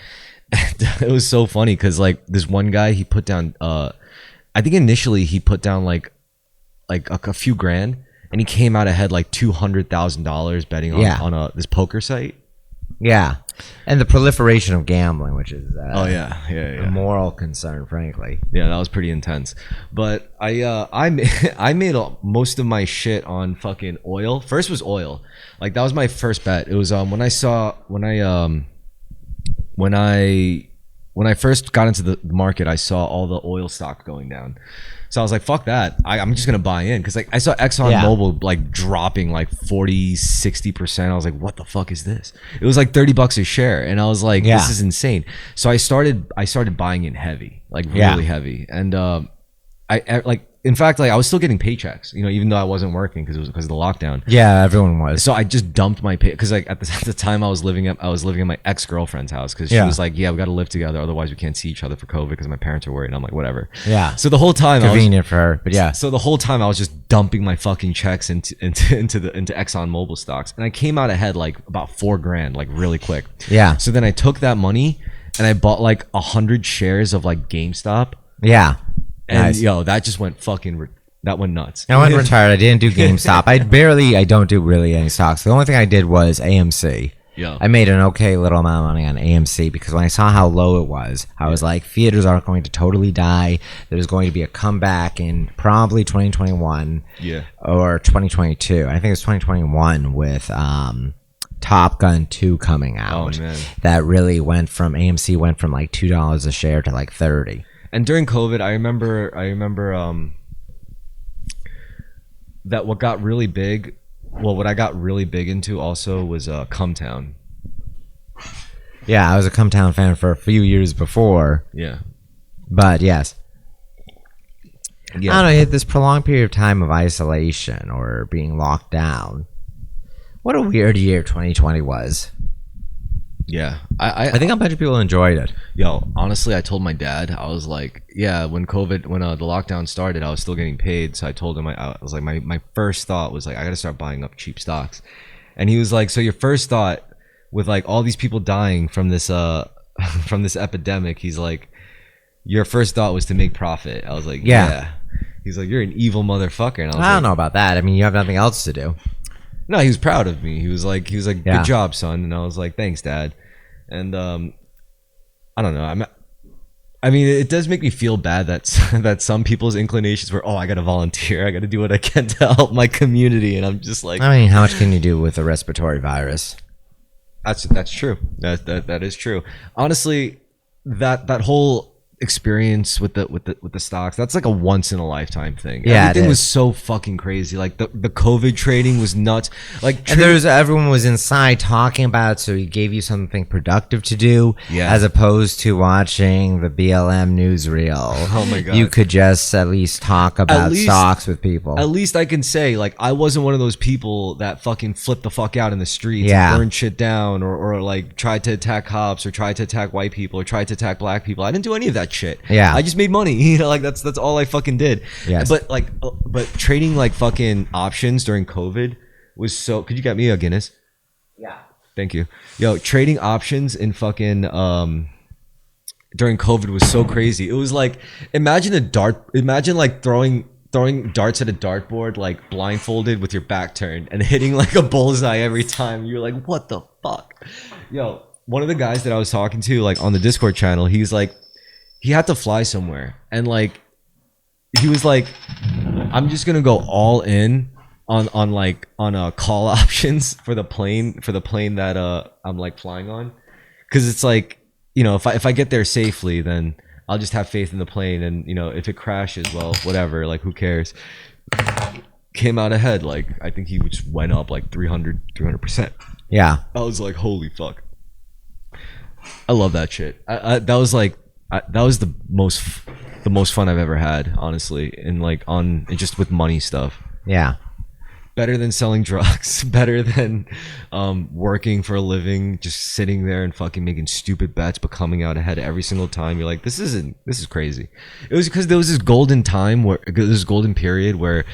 it was so funny because like this one guy, he put down I think initially he put down like a few grand, and he came out ahead like $200,000 betting on this poker site. Yeah, and the proliferation of gambling, which is a moral concern, frankly. Yeah, that was pretty intense. But I made most of my shit on fucking oil. First was oil. Like that was my first bet. It was when I first got into the market, I saw all the oil stock going down. So I was like, fuck that. I'm just going to buy in. Because like I saw ExxonMobil like dropping like 40-60%. I was like, what the fuck is this? It was like $30 a share. And I was like, this is insane. So I started buying in heavy, like really heavy. And I like, in fact, like I was still getting paychecks, even though I wasn't working because of the lockdown. Yeah, everyone was. So I just dumped my pay because like at the time I was living at my ex-girlfriend's house because she was like, we got to live together, otherwise we can't see each other for COVID because my parents are worried. And I'm like, whatever. Yeah. So the whole time convenient for her, but yeah. So the whole time I was just dumping my fucking checks into ExxonMobil stocks, and I came out ahead like about $4,000 like really quick. Yeah. So then I took that money and I bought like 100 shares of like GameStop. Yeah. And that just went that went nuts. I went retired. I didn't do GameStop. I don't do really any stocks. The only thing I did was AMC. Yeah. I made an okay little amount of money on AMC because when I saw how low it was, I was like, theaters aren't going to totally die. There's going to be a comeback in probably 2021 or 2022. I think it's 2021 with Top Gun 2 coming out. Oh, man. That really AMC went from like $2 a share to like 30. And during COVID, I remember that what got really big, what I got really big into also was Cumtown. Yeah, I was a Cumtown fan for a few years before. Yeah. But yes. Yeah. I don't know, this prolonged period of time of isolation or being locked down. What a weird year 2020 was. Yeah, I think a bunch of people enjoyed it. Yo, honestly, I told my dad, I was like, when the lockdown started, I was still getting paid. So I told him, I was like, my first thought was like, I got to start buying up cheap stocks. And he was like, so your first thought with like all these people dying from this from this epidemic, he's like, your first thought was to make profit. I was like, yeah. He's like, you're an evil motherfucker. And I don't know about that. I mean, you have nothing else to do. No, he was proud of me. He was like, good job, son. And I was like, thanks, Dad. And I don't know. I mean, it does make me feel bad that some people's inclinations were, I got to volunteer. I got to do what I can to help my community. And I'm just like, I mean, how much can you do with a respiratory virus? That's true. That is true. Honestly, that whole experience with the stocks, that's like a once in a lifetime thing. Yeah, Everything was so fucking crazy. Like the COVID trading was nuts. Like and everyone was inside talking about it, so he gave you something productive to do, as opposed to watching the BLM newsreel. Oh my god! You could just at least talk about stocks with people. At least I can say, like, I wasn't one of those people that fucking flipped the fuck out in the streets and burned shit down, or like tried to attack cops, or tried to attack white people, or tried to attack black people. I didn't do any of that shit. Yeah, I just made money. You know, like that's all I fucking did. Yes. But trading like fucking options during COVID was so. Could you get me a Guinness? Yeah. Thank you. Yo, trading options in fucking during COVID was so crazy. It was like, imagine like throwing darts at a dartboard, like blindfolded with your back turned and hitting like a bullseye every time. You're like, what the fuck? Yo, one of the guys that I was talking to, like on the Discord channel, he's like, he had to fly somewhere, and like he was like, I'm just gonna go all in on call options for the plane that I'm like flying on, because it's like, you know, if I get there safely, then I'll just have faith in the plane, and you know, if it crashes, well, whatever, like who cares. Came out ahead. Like I think he just went up like 300%. Yeah, I was like, holy fuck. I love that shit. That was the most fun I've ever had, honestly, and like on just with money stuff. Yeah. Better than selling drugs, better than working for a living, just sitting there and fucking making stupid bets but coming out ahead every single time. You're like, this is crazy. It was because there was this golden period where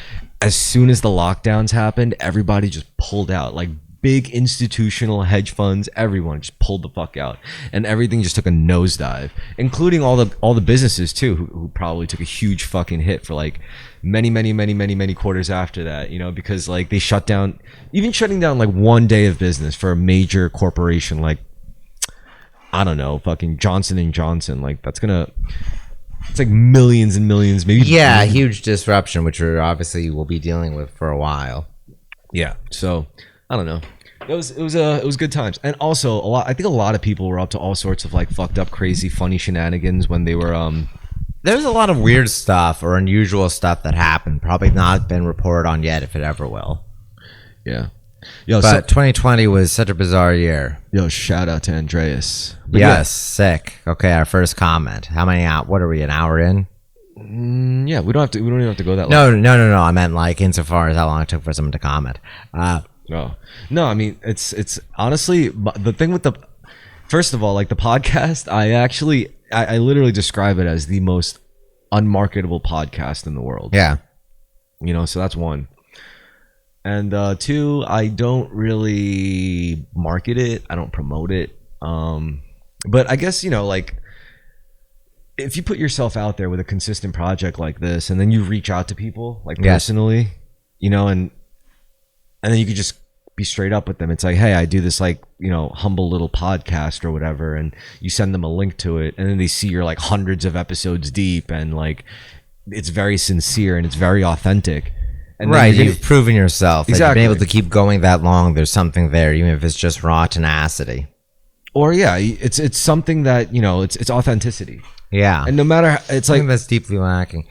as soon as the lockdowns happened, everybody just pulled out. Like big institutional hedge funds, everyone just pulled the fuck out, and everything just took a nosedive, including all the businesses too, who probably took a huge fucking hit for like many quarters after that, you know, because like they shutting down like one day of business for a major corporation like, I don't know, fucking Johnson & Johnson, like it's like millions and millions, maybe. Yeah, huge disruption, which we will be dealing with for a while. Yeah, so I don't know. It was good times, and also I think a lot of people were up to all sorts of like fucked up, crazy, funny shenanigans when they were There's a lot of weird stuff or unusual stuff that happened. Probably not been reported on yet, if it ever will. Yeah. But 2020 was such a bizarre year. Yo, shout out to Andreas. But yes, sick. Okay, our first comment. How many out? What are we? An hour in? Yeah, we don't even have to go that long. No. I meant like insofar as how long it took for someone to comment. No, I mean it's honestly the thing with first of all, like the podcast, I literally describe it as the most unmarketable podcast in the world. Yeah. You know, so that's one. And two, I don't really market it. I don't promote it. But I guess, you know, like if you put yourself out there with a consistent project like this, and then you reach out to people like personally, you know, and then you could just be straight up with them. It's like, hey, I do this like, you know, humble little podcast or whatever, and you send them a link to it, and then they see you're like hundreds of episodes deep, and like it's very sincere and it's very authentic. And right, you've proven yourself. Exactly. You've been able to keep going that long. There's something there, even if it's just raw tenacity. Or yeah, it's something that, you know, it's authenticity. Yeah, and no matter, it's something like that's deeply lacking.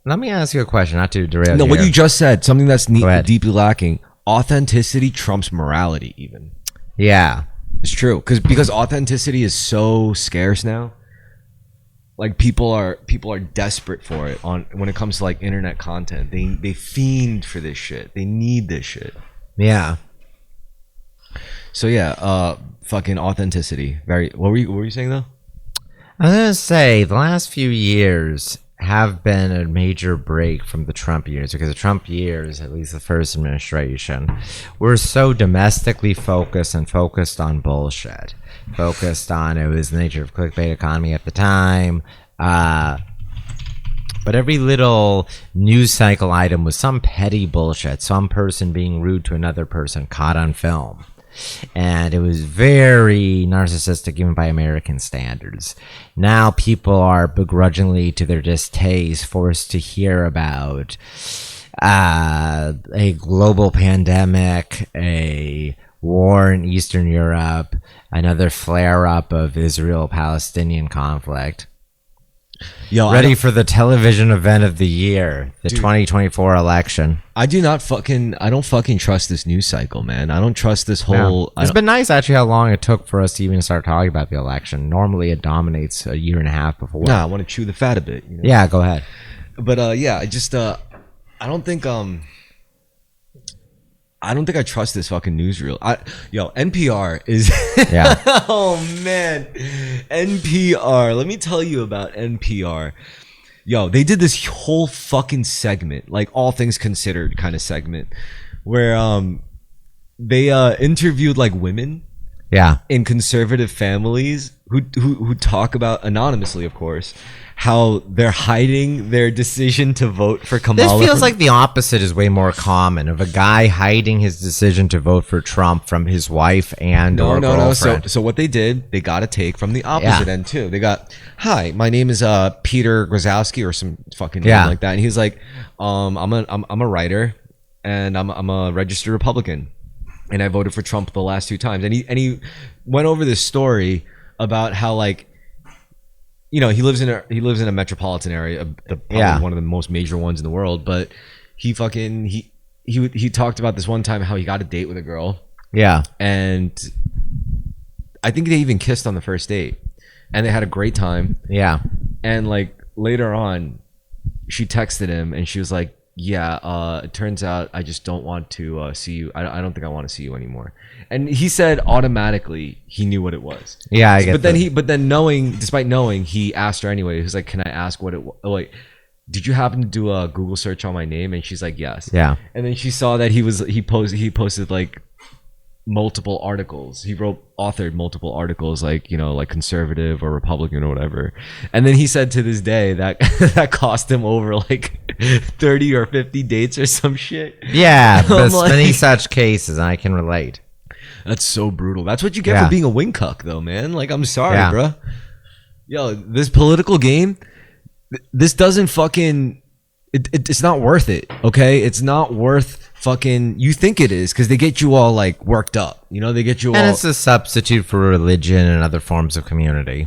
Let me ask you a question, not to derail. No, you what here. you just said, something that's deeply lacking. Authenticity trumps morality, even. Yeah, it's true, because authenticity is so scarce now. Like people are desperate for it when it comes to like internet content. They fiend for this shit. They need this shit. Yeah. So yeah, fucking authenticity. What were you saying though? I was gonna say the last few years have been a major break from the Trump years, because the Trump years, at least the first administration, were so domestically focused and focused on bullshit. Focused on, it was the nature of clickbait economy at the time. But every little news cycle item was some petty bullshit, some person being rude to another person caught on film. And it was very narcissistic, even by American standards. Now people are begrudgingly, to their distaste, forced to hear about a global pandemic, a war in Eastern Europe, another flare-up of Israel-Palestinian conflict. Ready for the television event of the year, the 2024 election. I don't fucking trust this news cycle, man. I don't trust this whole. It's been nice actually how long it took for us to even start talking about the election. Normally it dominates a year and a half before. Nah, I want to chew the fat a bit. You know? Yeah, go ahead. But I just I don't think I trust this fucking newsreel. NPR is Yeah. Oh man. NPR. Let me tell you about NPR. They did this whole fucking segment, like all things considered kind of segment, where they interviewed like women in conservative families who talk about, anonymously of course, how they're hiding their decision to vote for Kamala. This feels like the opposite is way more common, of a guy hiding his decision to vote for Trump from his wife and girlfriend. So what they did, they got a take from the opposite end too. They got, "Hi, my name is Peter Grozowski," or some fucking name like that, and he's like, I'm a writer, and I'm a registered Republican, and I voted for Trump the last 2 times," and he went over this story about how, like, he lives in a metropolitan area, probably one of the most major ones in the world. But he talked about this one time how he got a date with a girl. Yeah, and I think they even kissed on the first date, and they had a great time. Yeah, and like later on, she texted him and she was like, "Yeah, it turns out I just don't want to see you. I don't think I want to see you anymore." And he said automatically he knew what it was. Yeah, I get. But then despite knowing, he asked her anyway. He was like, "Can I ask what it was? Like, did you happen to do a Google search on my name?" And she's like, "Yes." Yeah. And then she saw that he posted like multiple articles. He authored multiple articles, like, like conservative or Republican or whatever. And then he said to this day that that cost him over like 30 or 50 dates or some shit. Yeah, there's many such cases, and I can relate. That's so brutal. That's what you get for being a wing cuck, though, man. Like, I'm sorry, bro. This political game, this doesn't fucking... It's not worth it, okay? It's not worth fucking... You think it is, because they get you all, like, worked up. They get you all... And it's a substitute for religion and other forms of community.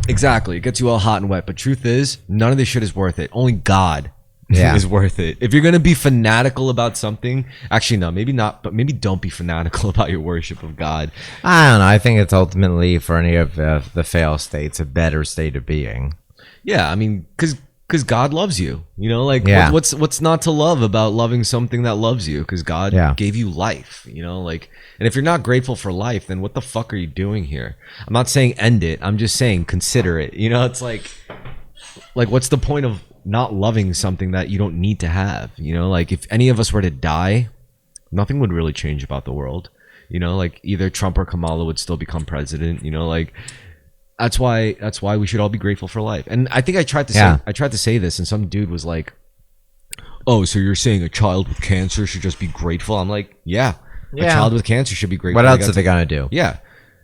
Exactly. It gets you all hot and wet. But truth is, none of this shit is worth it. Only God is worth it. If you're going to be fanatical about something... Actually, no, maybe not. But maybe don't be fanatical about your worship of God. I don't know. I think it's ultimately, for any of the fail states, a better state of being. Yeah, I mean, because God loves you, what's not to love about loving something that loves you? Because God gave you life, and if you're not grateful for life, then what the fuck are you doing here? I'm not saying end it. I'm just saying consider it. It's like what's the point of not loving something that you don't need to have? If any of us were to die, nothing would really change about the world. Either Trump or Kamala would still become president. That's why we should all be grateful for life. And I think I tried to say this, and some dude was like, "Oh, so you're saying a child with cancer should just be grateful?" I'm like, yeah. A child with cancer should be grateful. What else are they gonna do? Yeah.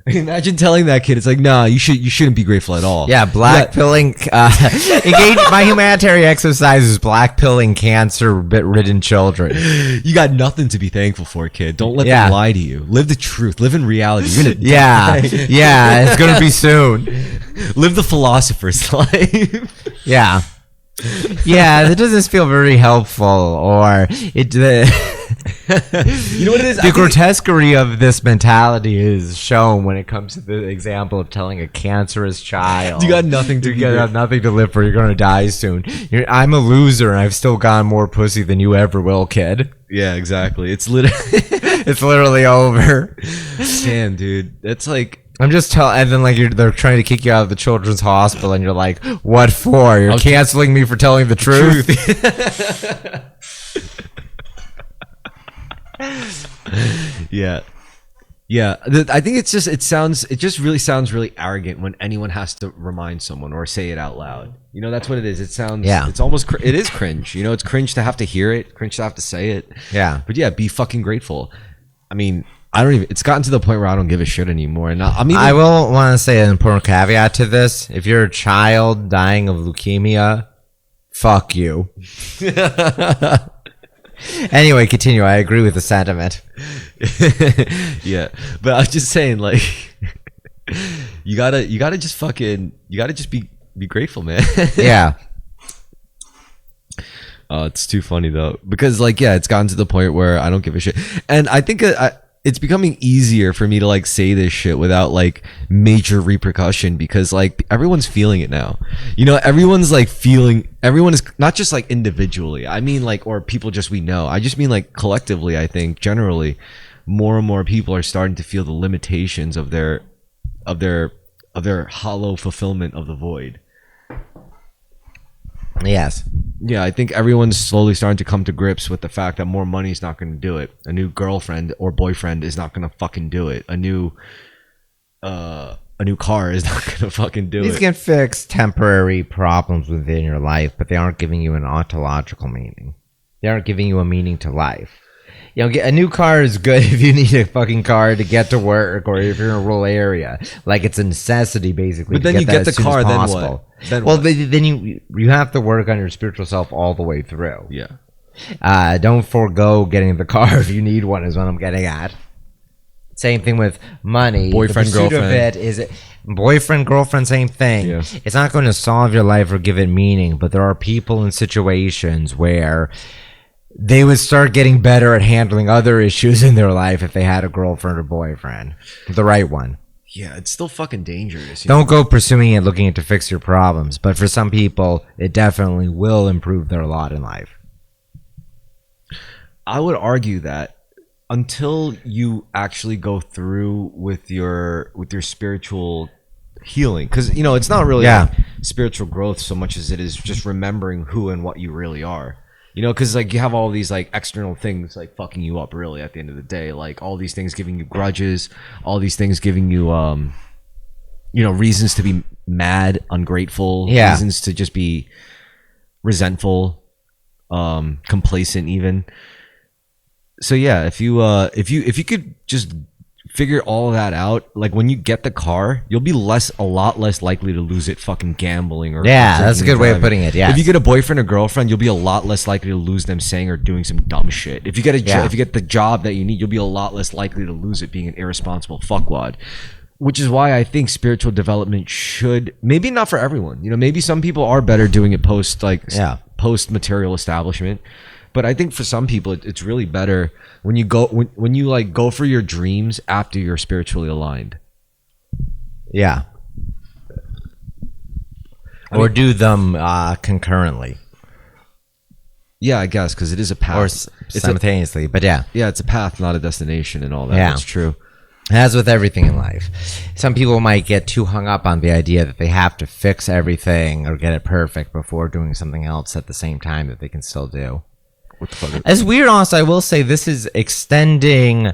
Imagine telling that kid, it's like, nah, you shouldn't be grateful at all. Yeah, blackpilling. My humanitarian exercise is blackpilling cancer-ridden children. You got nothing to be thankful for, kid. Don't let them lie to you. Live the truth. Live in reality. You're gonna die. Yeah, it's gonna be soon. Live the philosopher's life. Yeah. Yeah, that doesn't feel very helpful, or it. You know what it is? The grotesquerie of this mentality is shown when it comes to the example of telling a cancerous child, "You got nothing to live for. You're gonna die soon. I'm a loser, and I've still gotten more pussy than you ever will, kid." Yeah, exactly. It's literally over. Damn, dude, that's like. I'm just and then they're trying to kick you out of the children's hospital, and you're like, "What for? You're canceling me for telling the truth." Yeah. I think it just really sounds really arrogant when anyone has to remind someone or say it out loud. That's what it is. It sounds. It's almost. It is cringe. It's cringe to have to hear it. Cringe to have to say it. Yeah. But yeah, be fucking grateful. I mean. It's gotten to the point where I don't give a shit anymore. And I will want to say an important caveat to this. If you're a child dying of leukemia, fuck you. Anyway, continue. I agree with the sentiment. Yeah. But I was just saying, you gotta just be be grateful, man. Yeah. It's too funny though, because like, yeah, it's gotten to the point where I don't give a shit, and I think it's becoming easier for me to like say this shit without like major repercussion, because like everyone's feeling it now. You know, everyone's like feeling. Everyone is not just like individually. I mean, like, or people just we know. I just mean like collectively. I think generally, more and more people are starting to feel the limitations of their hollow fulfillment of the void. Yes. Yeah, I think everyone's slowly starting to come to grips with the fact that more money is not going to do it. A new girlfriend or boyfriend is not going to fucking do it. A new car is not going to fucking do it. These can fix temporary problems within your life, but they aren't giving you an ontological meaning. They aren't giving you a meaning to life. You know, a new car is good if you need a fucking car to get to work, or if you're in a rural area. Like, it's a necessity, basically. But then you get the car, then what? Then you have to work on your spiritual self all the way through. Yeah. Don't forego getting the car if you need one, is what I'm getting at. Same thing with money. Boyfriend, girlfriend. Boyfriend, girlfriend, same thing. Yeah. It's not going to solve your life or give it meaning, but there are people in situations where they would start getting better at handling other issues in their life if they had a girlfriend or boyfriend. The right one. Yeah, it's still fucking dangerous. Don't go pursuing it looking to fix your problems, but for some people, it definitely will improve their lot in life. I would argue that until you actually go through with your spiritual healing, because you know it's not really like spiritual growth so much as it is just remembering who and what you really are. You know, because like you have all these like external things like fucking you up really at the end of the day, like all these things giving you grudges, all these things giving you you know, reasons to be mad, ungrateful, reasons to just be resentful, complacent even. So yeah, if you could just figure all that out, like when you get the car, you'll be a lot less likely to lose it fucking gambling or that's a good way of putting it. Yeah. If you get a boyfriend or girlfriend, you'll be a lot less likely to lose them saying or doing some dumb shit. If you get if you get the job that you need, you'll be a lot less likely to lose it being an irresponsible fuckwad. Which is why I think spiritual development should, maybe not for everyone. You know, maybe some people are better doing it post material establishment. But I think for some people, it's really better when you go when you like go for your dreams after you're spiritually aligned. Yeah. Or do them concurrently. Yeah, I guess, because it is a path. Or simultaneously, but yeah. Yeah, it's a path, not a destination and all that. Yeah. That's true. As with everything in life. Some people might get too hung up on the idea that they have to fix everything or get it perfect before doing something else at the same time that they can still do. What the fuck? As weird, also, I will say this is extending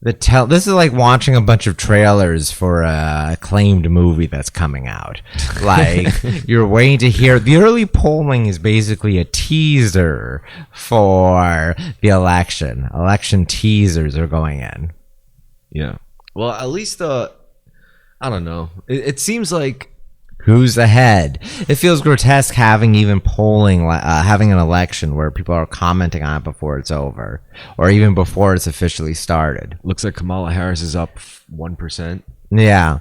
this is like watching a bunch of trailers for a acclaimed movie that's coming out. Like, you're waiting to hear. The early polling is basically a teaser for the election. Election teasers are going in. Yeah. Well, at least I don't know. It seems like who's ahead. It feels grotesque having even polling, having an election where people are commenting on it before it's over, or even before it's officially started. Looks like Kamala Harris is up 1%. Yeah.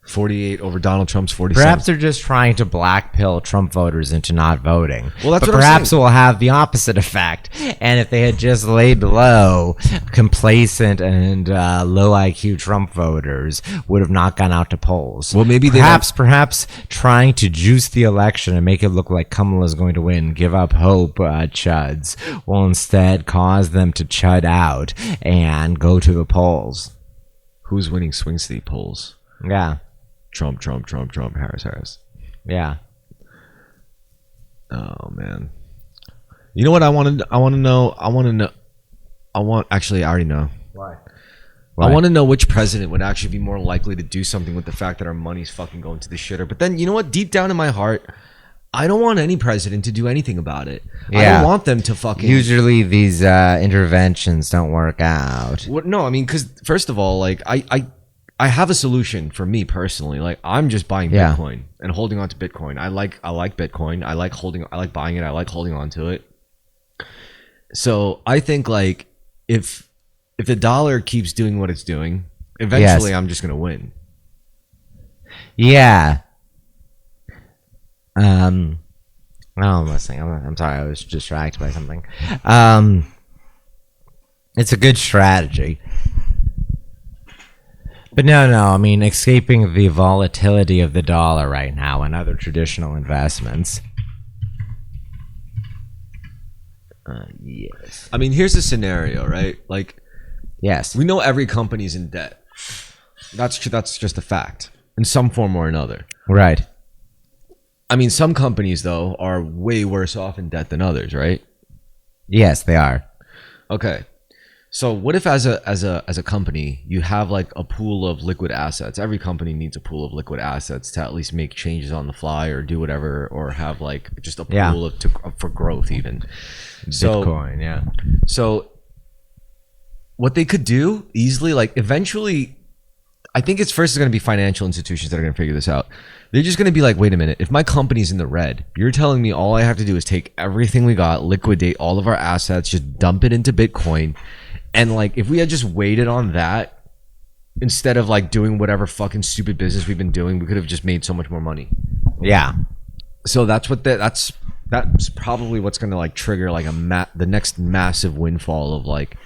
48 over Donald Trump's 47. Perhaps they're just trying to blackpill Trump voters into not voting. Well, that's but what perhaps it will have the opposite effect. And if they had just laid low, complacent and low IQ Trump voters would have not gone out to polls. Well, maybe perhaps trying to juice the election and make it look like Kamala is going to win, give up hope, chuds, will instead cause them to chud out and go to the polls. Who's winning swing state polls? Yeah. Trump, Harris. Yeah. Oh man. You know what I want to know? Actually, I already know. Why? I want to know which president would actually be more likely to do something with the fact that our money's fucking going to the shitter. But then, you know what? Deep down in my heart, I don't want any president to do anything about it. Yeah. I don't want them to fucking... Usually these interventions don't work out. Well, no, I mean, because first of all, like, I have a solution for me personally. Like, I'm just buying Bitcoin and holding on to Bitcoin. I like Bitcoin. I like buying it. I like holding on to it. So I think like if the dollar keeps doing what it's doing, eventually I'm just gonna win. Yeah. Oh, I'm listening. I'm sorry. I was distracted by something. It's a good strategy. But no. I mean, escaping the volatility of the dollar right now and other traditional investments. Yes. I mean, here's the scenario, right? Like, Yes. we know every company's in debt. That's just a fact in some form or another. Right. I mean, some companies though are way worse off in debt than others, right? Yes, they are. Okay. So what if as a company you have like a pool of liquid assets? Every company needs a pool of liquid assets to at least make changes on the fly or do whatever, or have like just a pool for growth even. So, Bitcoin, yeah. So what they could do easily, like eventually, I think it's first is going to be financial institutions that are going to figure this out. They're just going to be like, wait a minute, if my company's in the red, you're telling me all I have to do is take everything we got, liquidate all of our assets, just dump it into Bitcoin. And like, if we had just waited on that, instead of like doing whatever fucking stupid business we've been doing, we could have just made so much more money. Yeah. So that's probably what's going to like trigger like the next massive windfall of like,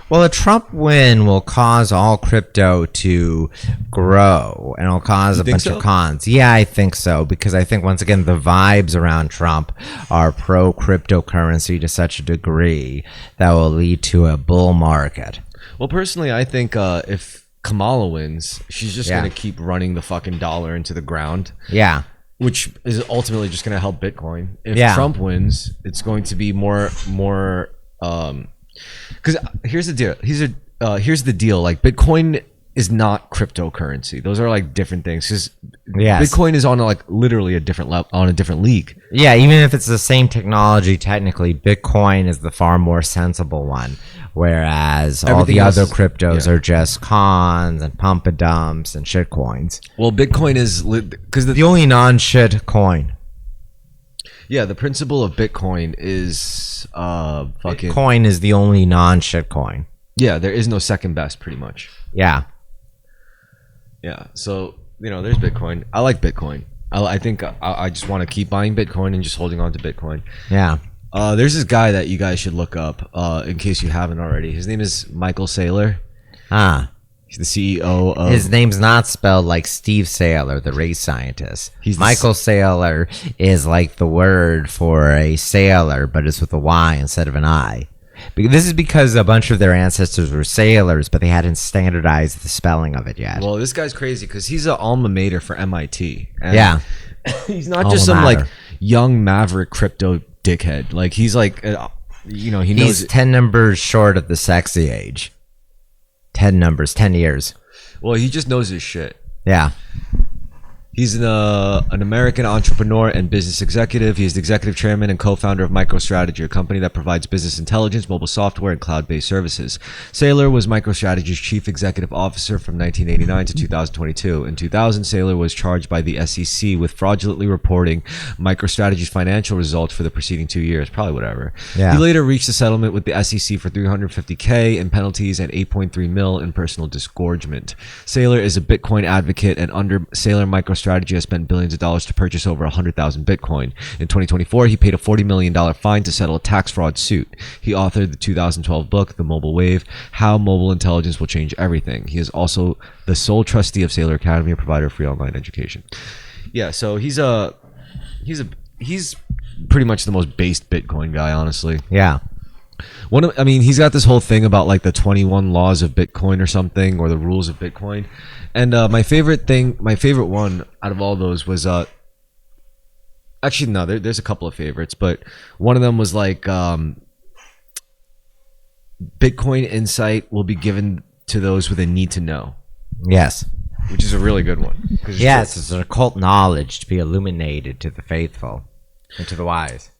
Well, a Trump win will cause all crypto to grow, and it'll cause a bunch of cons. Yeah, I think so, because I think, once again, the vibes around Trump are pro-cryptocurrency to such a degree that will lead to a bull market. Well, personally, I think if Kamala wins, she's just going to keep running the fucking dollar into the ground. Yeah. Which is ultimately just going to help Bitcoin. If Trump wins, it's going to be more because here's the deal. Here's the deal. Like, Bitcoin is not cryptocurrency. Those are like different things. Because Bitcoin is on literally a different level, on a different league. Yeah, even if it's the same technology, technically, Bitcoin is the far more sensible one. Whereas all the other cryptos are just cons and pump and dumps and shit coins. Well, Bitcoin is because the only non-shit coin. Yeah, the principle of Bitcoin is fucking. Bitcoin is the only non-shit coin. Yeah, there is no second best, pretty much. Yeah. Yeah. So, there's Bitcoin. I like Bitcoin. I think I just want to keep buying Bitcoin and just holding on to Bitcoin. Yeah. There's this guy that you guys should look up in case you haven't already. His name is Michael Saylor. He's the CEO of... His name's not spelled like Steve Saylor, the race scientist. Michael Saylor is like the word for a sailor, but it's with a Y instead of an I. This is because a bunch of their ancestors were sailors, but they hadn't standardized the spelling of it yet. Well, this guy's crazy because he's an alma mater for MIT. And yeah. He's not just some like young maverick crypto dickhead. Like, he's like, he knows. He's 10 numbers short of the sexy age. 10 numbers, 10 years. Well, he just knows his shit. Yeah. He's an American entrepreneur and business executive. He is the executive chairman and co-founder of MicroStrategy, a company that provides business intelligence, mobile software, and cloud-based services. Saylor was MicroStrategy's chief executive officer from 1989 to 2022. In 2000, Saylor was charged by the SEC with fraudulently reporting MicroStrategy's financial results for the preceding 2 years. Probably whatever. Yeah. He later reached a settlement with the SEC for $350K in penalties and $8.3 million in personal disgorgement. Saylor is a Bitcoin advocate, and under Saylor, MicroStrategy has spent billions of dollars to purchase over 100,000 Bitcoin. In 2024, he paid a $40 million fine to settle a tax fraud suit. He authored the 2012 book, The Mobile Wave: How Mobile Intelligence Will Change Everything. He is also the sole trustee of Saylor Academy, a provider of free online education. Yeah, so he's pretty much the most based Bitcoin guy, honestly. Yeah. He's got this whole thing about like the 21 laws of Bitcoin or something, or the rules of Bitcoin. And my favorite one out of all those was actually, no, there's a couple of favorites, but one of them was like Bitcoin insight will be given to those with a need to know. Yes. Which is a really good one. Yes, it's an occult knowledge to be illuminated to the faithful and to the wise.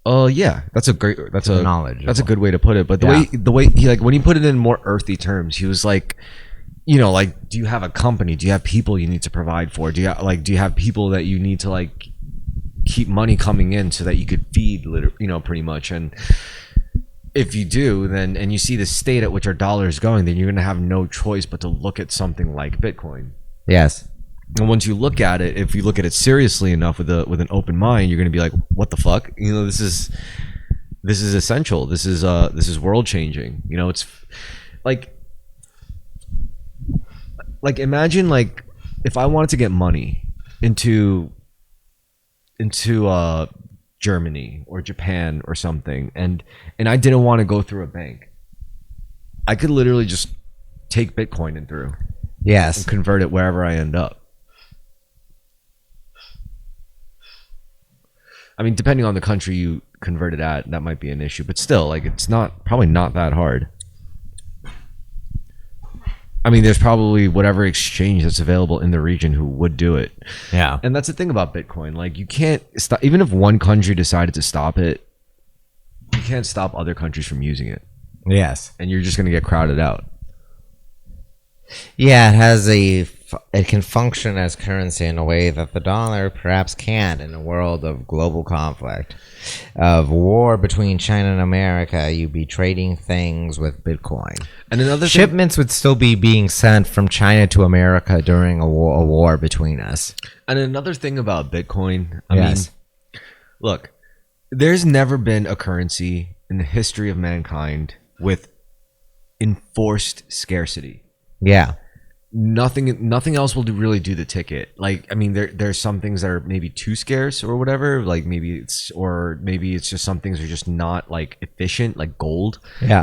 Oh yeah, that's a knowledge. That's a good way to put it. But the way he, like, when he put it in more earthy terms, he was like, like, do you have a company? Do you have people you need to provide for? Do you have people that you need to like keep money coming in so that you could feed, pretty much? And if you do, then, and you see the state at which our dollar is going, then you're gonna have no choice but to look at something like Bitcoin. Yes. And once you look at it, if you look at it seriously enough with an open mind, you're going to be like, what the fuck? You know, this is essential. This is world changing. You know, it's like imagine like if I wanted to get money into Germany or Japan or something, and I didn't want to go through a bank, I could literally just take Bitcoin and through. Yes. And convert it wherever I end up. I mean, depending on the country you convert it at, that might be an issue, but still, like, it's probably not that hard. I mean, there's probably whatever exchange that's available in the region who would do it. Yeah. And that's the thing about Bitcoin. Like, you can't stop, even if one country decided to stop it, you can't stop other countries from using it. Yes. And you're just going to get crowded out. Yeah, it can function as currency in a way that the dollar perhaps can't in a world of global conflict, of war between China and America. You'd be trading things with Bitcoin. And another shipments would still be being sent from China to America during a war between us. And another thing about Bitcoin, I mean, look, there's never been a currency in the history of mankind with enforced scarcity. Yeah. Nothing else will really do the ticket. Like, I mean, there's some things that are maybe too scarce or whatever. Like maybe it's just some things are just not like efficient, like gold,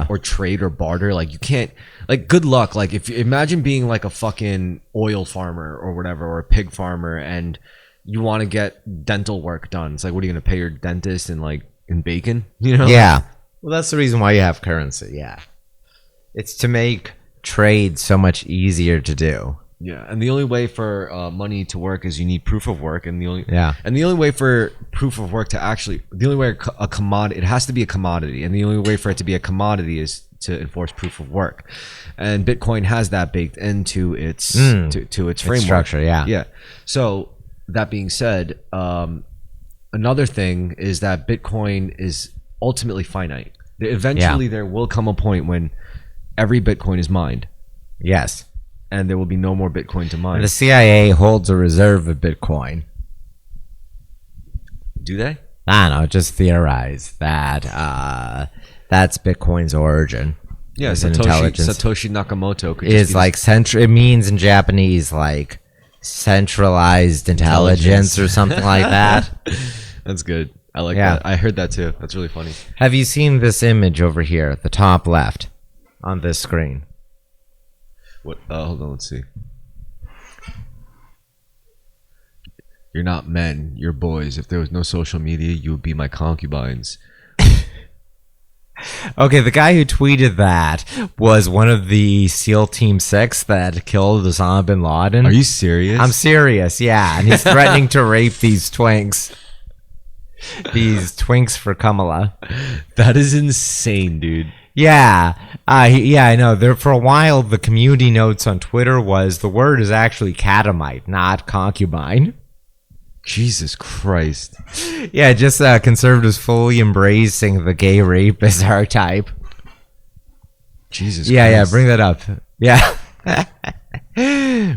or trade or barter. Like you can't, like, good luck. Like if you imagine being like a fucking oil farmer or whatever, or a pig farmer, and you want to get dental work done. It's like, what are you gonna pay your dentist in bacon? You know? Yeah. Well, that's the reason why you have currency. Yeah. It's to make trade so much easier to do. Yeah, and the only way for money to work is you need proof of work, and the only way for proof of work to actually, the only way a commodity, it has to be a commodity, and the only way for it to be a commodity is to enforce proof of work, and Bitcoin has that baked into its to its framework structure. Yeah. So that being said, another thing is that Bitcoin is ultimately finite. Eventually, there will come a point when every Bitcoin is mined. Yes. And there will be no more Bitcoin to mine. And the CIA holds a reserve of Bitcoin. Do they? I don't know, just theorize that that's Bitcoin's origin. Yeah, Satoshi Nakamoto is like it means in Japanese like centralized intelligence or something like that. That's good. I like that. I heard that too. That's really funny. Have you seen this image over here at the top left on this screen? What? Hold on. Let's see. You're not men. You're boys. If there was no social media, you would be my concubines. Okay, the guy who tweeted that was one of the SEAL Team 6 that killed Osama bin Laden. Are you serious? I'm serious, yeah. And he's threatening to rape these twinks. These twinks for Kamala. That is insane, dude. Yeah. I know. There for a while, the community notes on Twitter was the word is actually catamite, not concubine. Jesus Christ. Yeah, just conservatives fully embracing the gay rapist archetype. Jesus Christ. Yeah, bring that up. Yeah.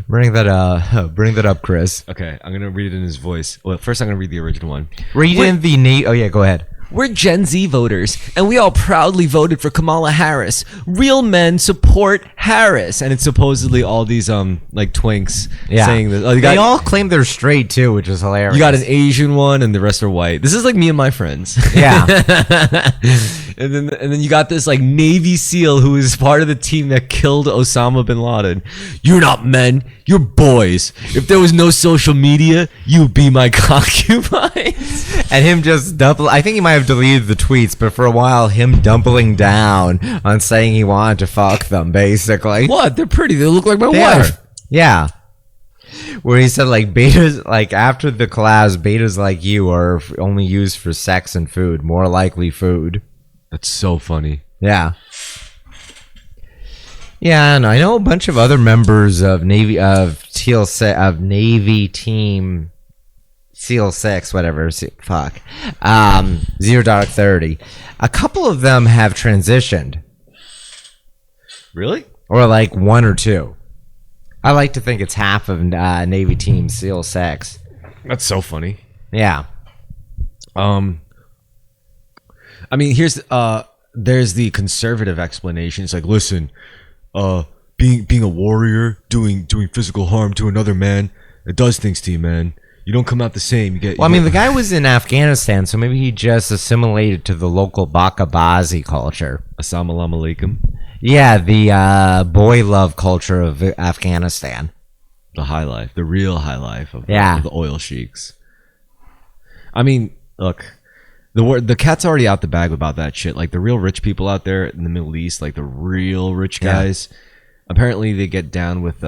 Bring that up, Chris. Okay, I'm going to read it in his voice. Well, first I'm going to read the original one. Read in the... Oh, yeah, go ahead. We're Gen Z voters, and we all proudly voted for Kamala Harris. Real men support Harris. And it's supposedly all these like twinks saying this. Oh, they all claim they're straight too, which is hilarious. You got an Asian one, and the rest are white. This is like me and my friends. Yeah. And then you got this like Navy SEAL who is part of the team that killed Osama bin Laden. You're not men, you're boys. If there was no social media, you'd be my concubines. And him just double. I think he might have deleted the tweets, but for a while, him doubling down on saying he wanted to fuck them, basically. What? They're pretty. They look like my wife. Yeah. Where he said, like, betas, like, after the collabs, betas like you are only used for sex and food, more likely food. That's so funny. Yeah. Yeah, and I know a bunch of other members of Navy Team SEAL 6, whatever. Fuck. Zero Dark 30. A couple of them have transitioned. Really? Or like one or two. I like to think it's half of Navy Team SEAL sex. That's so funny. Yeah. I mean, there's the conservative explanation. It's like, listen, being a warrior, doing physical harm to another man, it does things to you, man. You don't come out the same. Well, I mean, the guy was in Afghanistan, so maybe he just assimilated to the local Bakabazi culture. Assalamu alaikum. Yeah, the boy love culture of Afghanistan. The high life, the real high life of the oil sheiks. I mean, look, the cat's already out the bag about that shit. Like the real rich people out there in the Middle East, like the real rich guys, apparently they get down with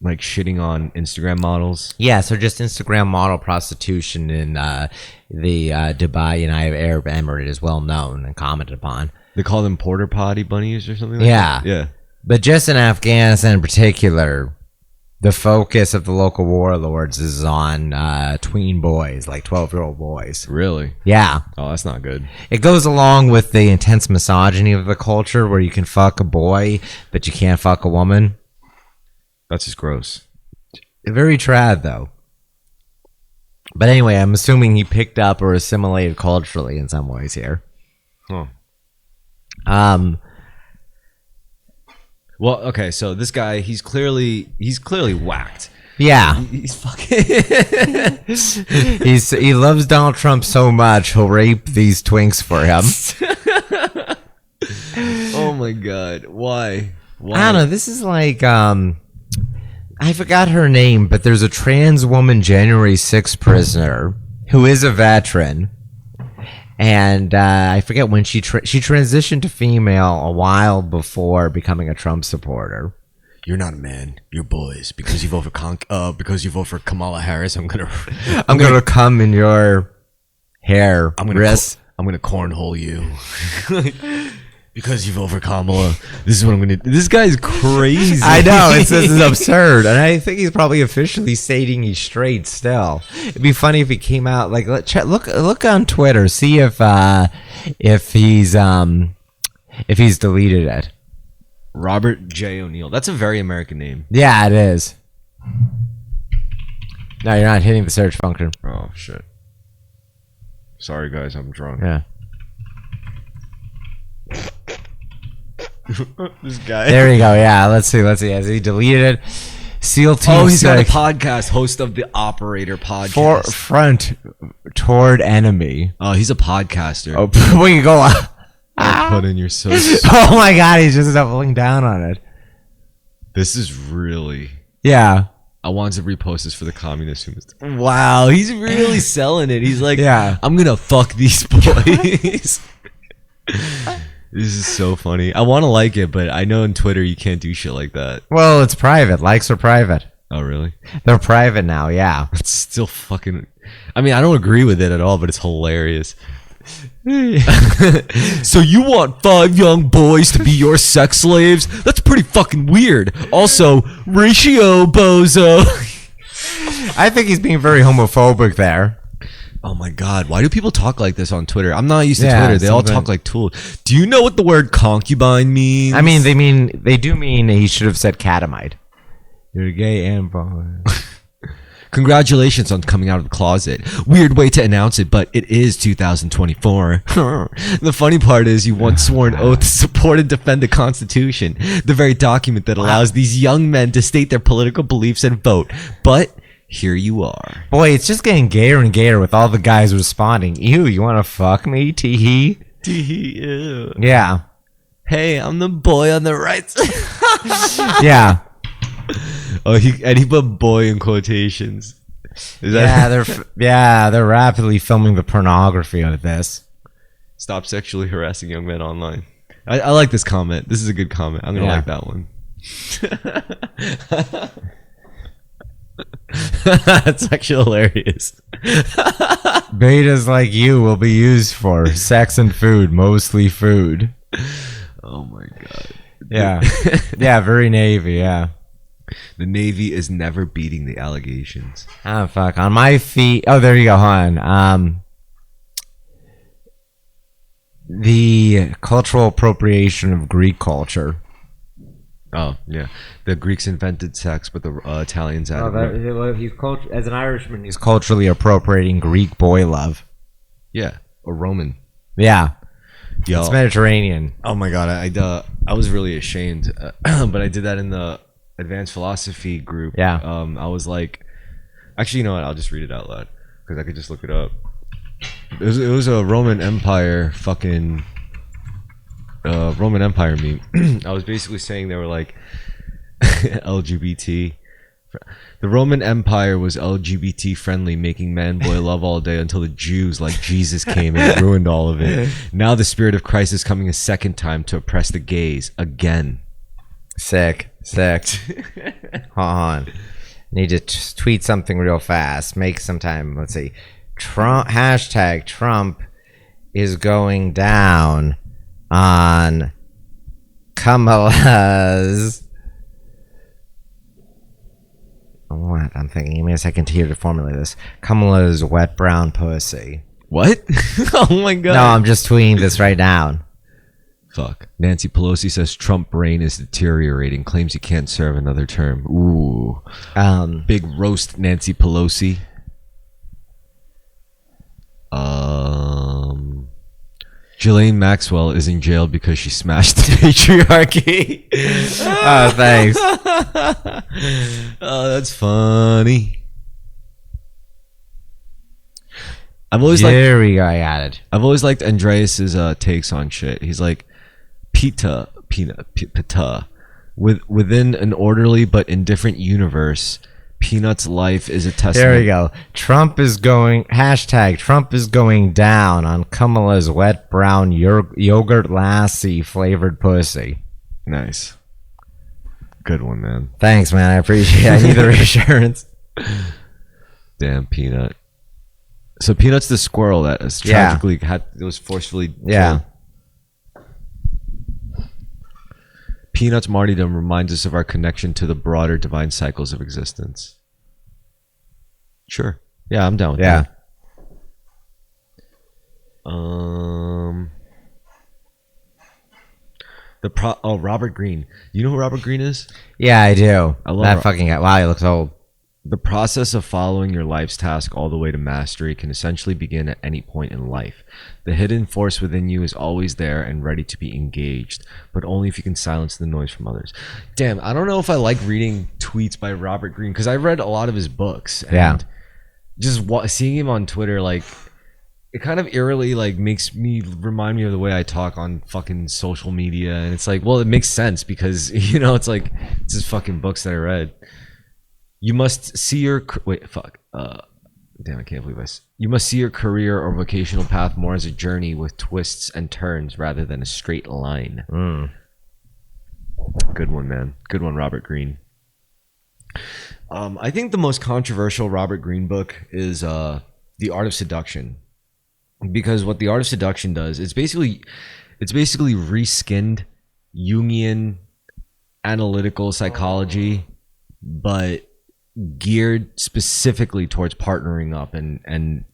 like shitting on Instagram models. Yeah, so just Instagram model prostitution in the Dubai United Arab Emirate is well known and commented upon. They call them porter potty bunnies or something like that? Yeah. But just in Afghanistan in particular, the focus of the local warlords is on tween boys, like 12-year-old boys. Really? Yeah. Oh, that's not good. It goes along with the intense misogyny of the culture where you can fuck a boy, but you can't fuck a woman. That's just gross. Very trad, though. But anyway, I'm assuming he picked up or assimilated culturally in some ways here. Huh. Well, okay, so this guy, he's clearly whacked. Yeah. He's fucking... he loves Donald Trump so much, he'll rape these twinks for him. Oh my God. Why? I don't know. This is like, I forgot her name, but there's a trans woman January 6th prisoner who is a veteran. And I forget when she transitioned to female a while before becoming a Trump supporter. You're not a man. You're boys. Because you vote for Kamala Harris, I'm gonna come in your hair. I'm gonna cornhole you. Because you vote for Kamala, this is what I'm gonna do. This guy's crazy. I know, this is absurd. And I think he's probably officially stating he's straight still. It'd be funny if he came out like look on Twitter, see if he's deleted it. Robert J. O'Neill. That's a very American name. Yeah, it is. No, you're not hitting the search function. Oh shit. Sorry guys, I'm drunk. Yeah. This guy. There you go. Yeah, let's see. Has he deleted it? SEAL Team. Oh, he's got a podcast. Host of the Operator podcast. Front toward enemy. Oh, he's a podcaster. Oh, we can go on. Put in your so. Oh my God, he's just doubling down on it. This is really. Yeah. I wanted to repost this for the communist who. Wow, he's really selling it. He's like, yeah, I'm gonna fuck these boys. This is so funny. I want to like it, but I know on Twitter you can't do shit like that. Well, it's private. Likes are private. Oh, really? They're private now, yeah. It's still fucking... I mean, I don't agree with it at all, but it's hilarious. So you want 5 young boys to be your sex slaves? That's pretty fucking weird. Also, ratio bozo. I think he's being very homophobic there. Oh my God, why do people talk like this on Twitter? I'm not used to Twitter. They all talk like tools. Do you know what the word concubine means? I mean, they do mean he should have said catamite. You're gay and boy. Congratulations on coming out of the closet. Weird way to announce it, but it is 2024. The funny part is you once swore an oath to support and defend the Constitution, the very document that allows these young men to state their political beliefs and vote. But here you are. Boy, it's just getting gayer and gayer with all the guys responding. Ew, you want to fuck me? Tee-hee? Tee-hee, ew. Yeah. Hey, I'm the boy on the right side. Yeah. Oh, he put boy in quotations. Is that they're rapidly filming the pornography of this. Stop sexually harassing young men online. I like this comment. This is a good comment. I'm gonna like that one. That's actually hilarious. Betas like you will be used for sex and food, mostly food. Oh my God. Yeah. Yeah, very Navy, yeah. The Navy is never beating the allegations. Oh, fuck. On my feet. Oh, there you go, hon. The cultural appropriation of Greek culture. Oh yeah, the Greeks invented sex, but the Italians added. He's as an Irishman, he's culturally appropriating Greek boy love. Yeah, or Roman. Yeah, Yo. it's Mediterranean. Oh my god, I was really ashamed, but I did that in the advanced philosophy group. Yeah. I was like, actually, you know what? I'll just read it out loud because I could just look it up. It was a Roman Empire fucking Roman Empire meme. I was basically saying they were like LGBT. The Roman Empire was LGBT friendly, making man boy love all day until the Jews, like Jesus, came and ruined all of it. Now the spirit of Christ is coming a second time to oppress the gays again. Sick. Hold on. Need to tweet something real fast. Make some time. Let's see. Hashtag Trump is going down on Kamala's. What? I'm thinking. Give me a second here to formulate this. Kamala's wet brown pussy. What? Oh my god. No, I'm just tweeting this right now. Fuck. Nancy Pelosi says Trump brain is deteriorating, claims he can't serve another term. Ooh. Big roast Nancy Pelosi. Ghislaine Maxwell is in jail because she smashed the patriarchy. Oh, thanks. Oh, that's funny. I've always liked Andreas's takes on shit. He's like Pita within an orderly but indifferent universe. Peanut's life is a testament. There we go. Trump is going down on Kamala's wet brown yogurt lassie flavored pussy. Nice. Good one, man. Thanks, man. I appreciate it. I need the reassurance. Damn, Peanut. So Peanut's the squirrel that was tragically was forcefully killed. Peanut's martyrdom reminds us of our connection to the broader divine cycles of existence. Sure. Yeah, I'm down with that. Robert Greene. You know who Robert Greene is? Yeah, I do. I love that fucking guy. Wow, he looks old. The process of following your life's task all the way to mastery can essentially begin at any point in life. The hidden force within you is always there and ready to be engaged, but only if you can silence the noise from others. Damn, I don't know if I like reading tweets by Robert Greene because I read a lot of his books. And just seeing him on Twitter, like, it kind of eerily like makes me remind me of the way I talk on fucking social media. And it's like, well, it makes sense because, you know, it's like, it's just fucking books that I read. You must see your damn, I can't believe you must see your career or vocational path more as a journey with twists and turns rather than a straight line. Good one, man. Good one, Robert Greene. I think the most controversial Robert Greene book is The Art of Seduction, because what The Art of Seduction does, it's basically reskinned Jungian analytical psychology, but geared specifically towards partnering up and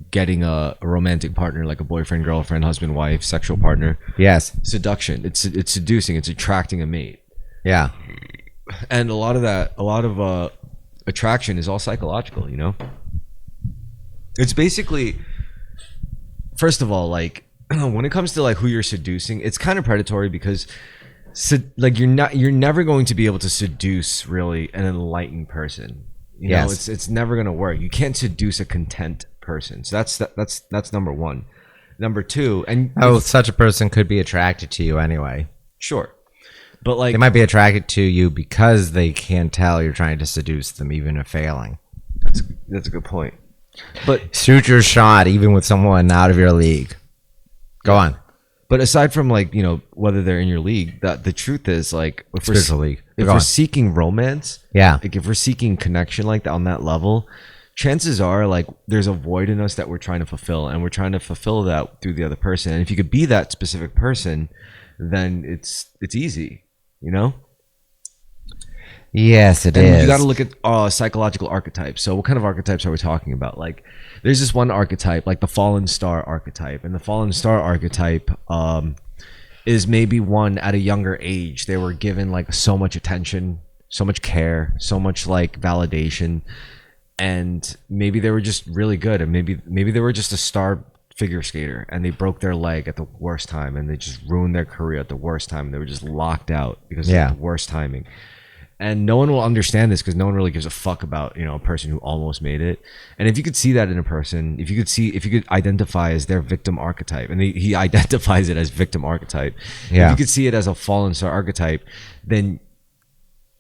getting a romantic partner, like a boyfriend, girlfriend, husband, wife, sexual partner. Yes. Seduction. It's seducing. It's attracting a mate. Yeah. And a lot of attraction is all psychological, you know? It's basically, first of all, like, when it comes to like who you're seducing, it's kind of predatory because like you're never going to be able to seduce really an enlightened person. You know, it's never going to work. You can't seduce a content person. So that's number one. Number two, and such a person could be attracted to you anyway. Sure. But like, they might be attracted to you because they can tell you're trying to seduce them, even if failing. That's a good point. But shoot your shot, even with someone out of your league. Go on. But aside from like, you know, whether they're in your league, that the truth is like, if we're seeking romance, like if we're seeking connection like that on that level, chances are like there's a void in us that we're trying to fulfill, and we're trying to fulfill that through the other person. And if you could be that specific person, then it's easy, you know? Yes, it is. You got to look at psychological archetypes. So what kind of archetypes are we talking about? Like, there's this one archetype, like the fallen star archetype. And the fallen star archetype is maybe one at a younger age they were given like so much attention, so much care, so much like validation, and maybe they were just really good, and maybe they were just a star figure skater and they broke their leg at the worst time and they just ruined their career at the worst time. They were just locked out because of the worst timing. And no one will understand this because no one really gives a fuck about, you know, a person who almost made it. And if you could see that in a person, if you could identify as their victim archetype, and he identifies it as victim archetype, if you could see it as a fallen star archetype, then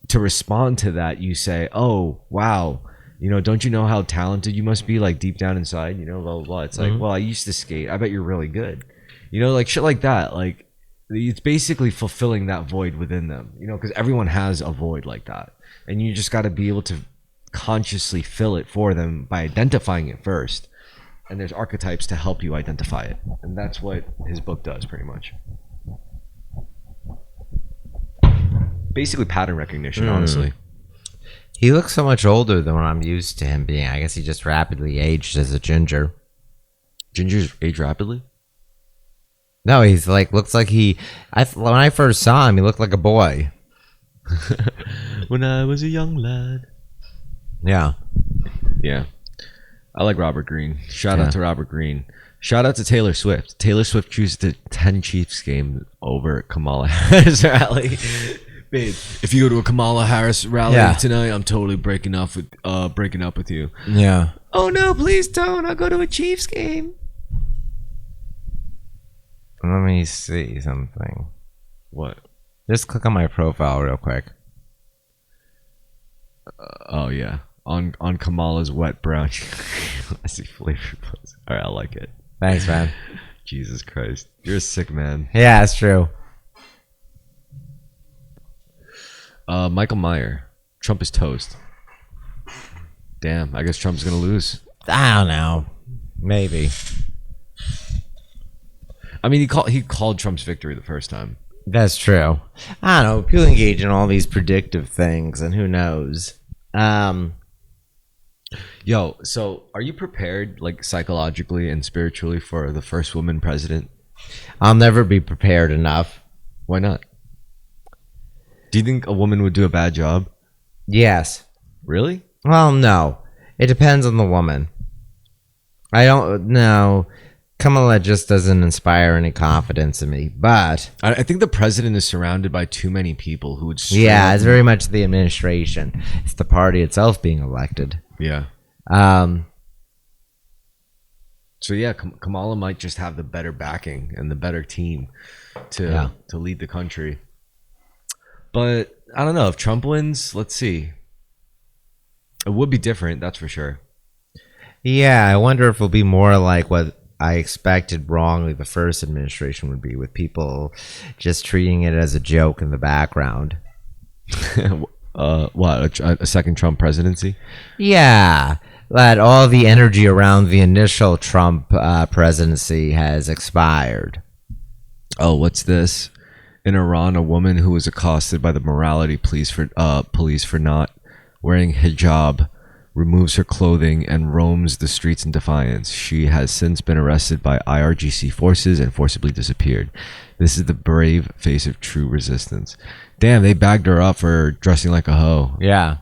to respond to that, you say, oh, wow, you know, don't you know how talented you must be, like deep down inside, you know, blah, blah, blah. It's like, well, I used to skate. I bet you're really good. You know, like shit like that. Like, it's basically fulfilling that void within them, you know, because everyone has a void like that. And you just got to be able to consciously fill it for them by identifying it first. And there's archetypes to help you identify it. And that's what his book does, pretty much. Basically pattern recognition, honestly. He looks so much older than what I'm used to him being. I guess he just rapidly aged as a ginger. Gingers age rapidly? No, he's like, looks like when I first saw him, he looked like a boy. When I was a young lad. Yeah. Yeah. I like Robert Greene. Shout out to Robert Greene. Shout out to Taylor Swift. Taylor Swift chooses the 10 Chiefs game over Kamala Harris rally. Babe, if you go to a Kamala Harris rally tonight, I'm totally breaking up with you. Yeah. Oh no, please don't. I'll go to a Chiefs game. Let me see something. What? Just click on my profile real quick. Oh yeah, on Kamala's wet brown. I see flavor. All right, I like it. Thanks, man. Jesus Christ, you're a sick man. Yeah, it's true. Michael Meyer. Trump is toast. Damn, I guess Trump's gonna lose. I don't know. Maybe. I mean, he called Trump's victory the first time. That's true. I don't know. People engage in all these predictive things, and who knows? Yo, so are you prepared, like psychologically and spiritually, for the first woman president? I'll never be prepared enough. Why not? Do you think a woman would do a bad job? Yes. Really? Well, no. It depends on the woman. I don't know. Kamala just doesn't inspire any confidence in me, but I think the president is surrounded by too many people who would. Yeah, it's very much the administration. It's the party itself being elected. Yeah. So yeah, Kamala might just have the better backing and the better team to lead the country. But I don't know if Trump wins. Let's see. It would be different, that's for sure. Yeah, I wonder if it'll be more like what I expected wrongly the first administration would be, with people just treating it as a joke in the background. What, a second Trump presidency? Yeah, that all the energy around the initial Trump presidency has expired. Oh, what's this? In Iran, a woman who was accosted by the morality police for not wearing hijab removes her clothing and roams the streets in defiance. She has since been arrested by IRGC forces and forcibly disappeared. This is the brave face of true resistance. Damn, they bagged her up for dressing like a hoe. Yeah.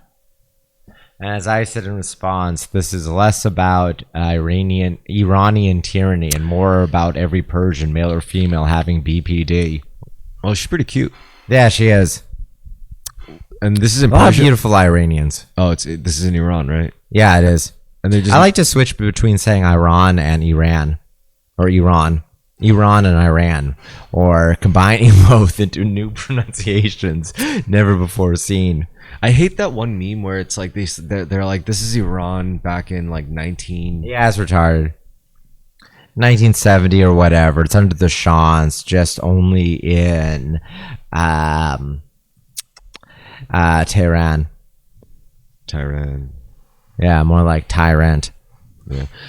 And as I said in response, this is less about Iranian tyranny and more about every Persian, male or female, having BPD. Well, she's pretty cute. Yeah, she is. And this is in a lot of Persia? beautiful Iranians. Oh, this is in Iran, right? Yeah, it is. And they just I like to switch between saying Iran and Iran, or Iran and Iran, or combining both into new pronunciations never before seen. I hate that one meme where it's like they're like, this is Iran back in like 19. Yeah, it's retarded. 1970 or whatever. It's under the Shahs, just only in Tehran. Yeah, more like tyrant.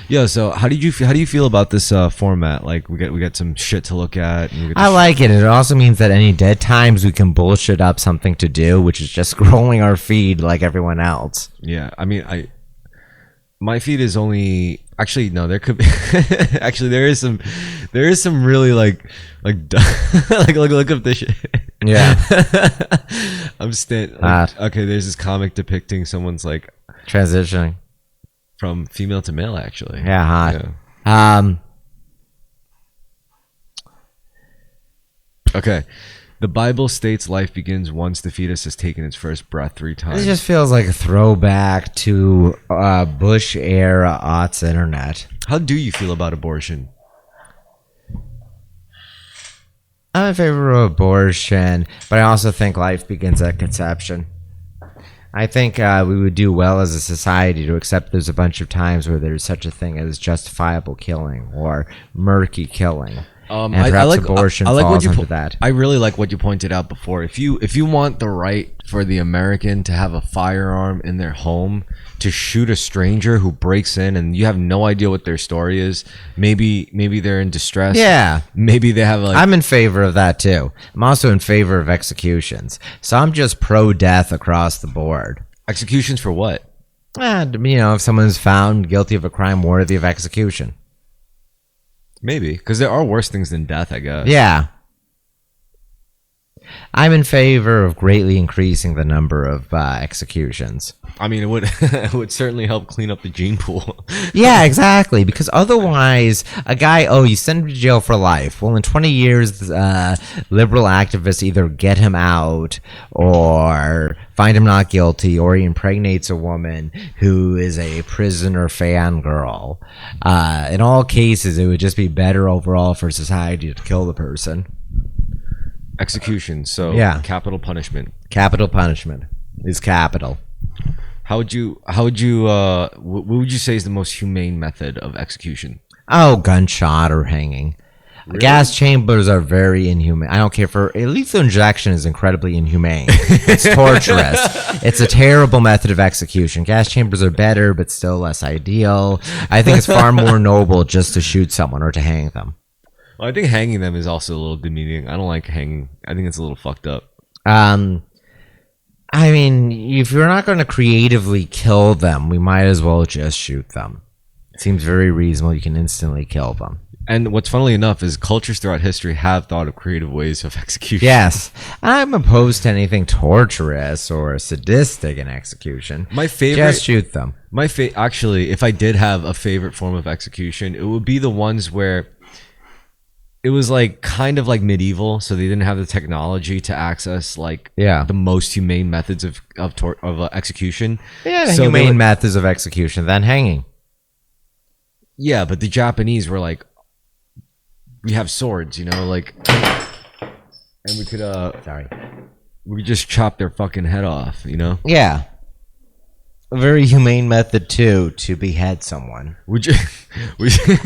Yeah. So how do you feel about this format? Like we get some shit to look at. And I like it. It also means that any dead times we can bullshit up something to do, which is just scrolling our feed like everyone else. Yeah, I mean, my feed is only Actually, no. There could be. Actually, there is some really like look up this shit. Yeah. I'm okay. There's this comic depicting someone's like Transitioning. from female to male. Actually, Yeah, hot. Yeah. Okay. The Bible states life begins once the fetus has taken its first breath 3 times. It just feels like a throwback to Bush era aughts internet. How do you feel about abortion? I'm in favor of abortion, but I also think life begins at conception. I think we would do well as a society to accept there's a bunch of times where there's such a thing as justifiable killing or murky killing. And perhaps abortion falls under that. I really like what you pointed out before. If you want the right for the American to have a firearm in their home to shoot a stranger who breaks in and you have no idea what their story is, maybe they're in distress. Yeah. Maybe they have like. I'm in favor of that too. I'm also in favor of executions. So I'm just pro-death across the board. Executions for what? If someone's found guilty of a crime worthy of execution. Maybe, because there are worse things than death, I guess. Yeah. I'm in favor of greatly increasing the number of executions. I mean, it would certainly help clean up the gene pool. Yeah, exactly. Because otherwise, a guy, you send him to jail for life. Well, in 20 years, liberal activists either get him out or find him not guilty, or he impregnates a woman who is a prisoner fangirl. In all cases, it would just be better overall for society to kill the person. Execution. So yeah. Capital punishment. Capital punishment is capital. What would you say is the most humane method of execution? Gunshot or hanging. Really? Gas chambers are very inhumane. I don't care for lethal injection is incredibly inhumane. It's torturous. It's a terrible method of execution. Gas chambers are better, but still less ideal. I think it's far more noble just to shoot someone or to hang them. Well, I think hanging them is also a little demeaning. I don't like hanging. I think it's a little fucked up. I mean, if you're not going to creatively kill them, we might as well just shoot them. It seems very reasonable. You can instantly kill them. And what's funnily enough is cultures throughout history have thought of creative ways of execution. Yes. I'm opposed to anything torturous or sadistic in execution. My favorite... Just shoot them. Actually, if I did have a favorite form of execution, it would be the ones where it was like kind of like medieval, so they didn't have the technology to access like the most humane methods of execution. Yeah, so humane methods of execution, then hanging. Yeah, but the Japanese were like, we have swords, like, and we could we could just chop their fucking head off, Yeah. A very humane method too to behead someone. Would you?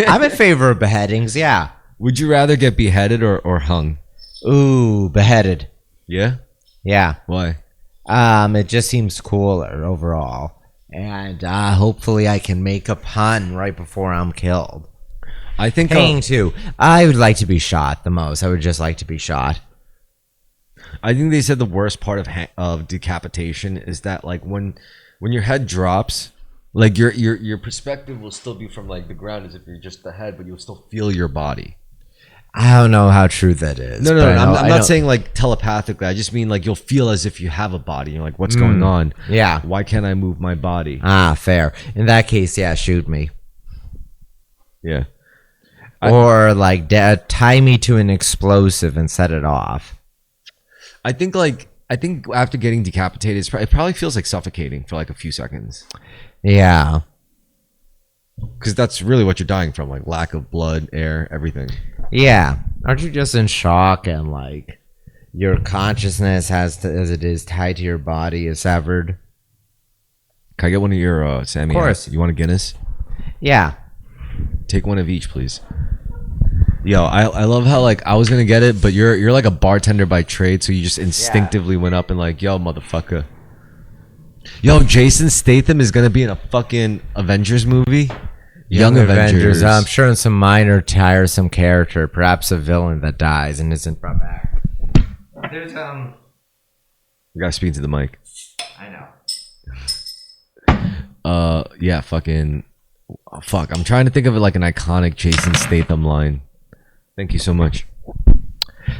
I'm in favor of beheadings. Yeah. Would you rather get beheaded or hung? Ooh, beheaded. Yeah? Yeah. Why? It just seems cooler overall. And hopefully I can make a pun right before I'm killed. I think hanging too. I would like to be shot the most. I would just like to be shot. I think they said the worst part of decapitation is that like when your head drops, like your perspective will still be from like the ground as if you're just the head, but you'll still feel your body. I don't know how true that is. No. I'm not saying like telepathically. I just mean like you'll feel as if you have a body. You're like, what's going on? Yeah. Why can't I move my body? Fair. In that case, yeah, shoot me. Yeah. Or like tie me to an explosive and set it off. I think after getting decapitated, it probably feels like suffocating for like a few seconds. Yeah. Because that's really what you're dying from, like lack of blood, air, everything. Yeah. Aren't you just in shock and like your consciousness as it is tied to your body is severed? Can I get one of your Sammy? Of course. You want a Guinness? Yeah. Take one of each, please. Yo, I love how like I was gonna get it, but you're like a bartender by trade, so you just instinctively went up and like, yo, motherfucker. Yo, Jason Statham is gonna be in a fucking Avengers movie. Young Avengers. I'm sure in some minor tiresome character, perhaps a villain that dies and isn't brought back. There's You gotta speak to the mic. I know. Yeah, fucking. Oh, fuck, I'm trying to think of it like an iconic Jason Statham line. Thank you so much.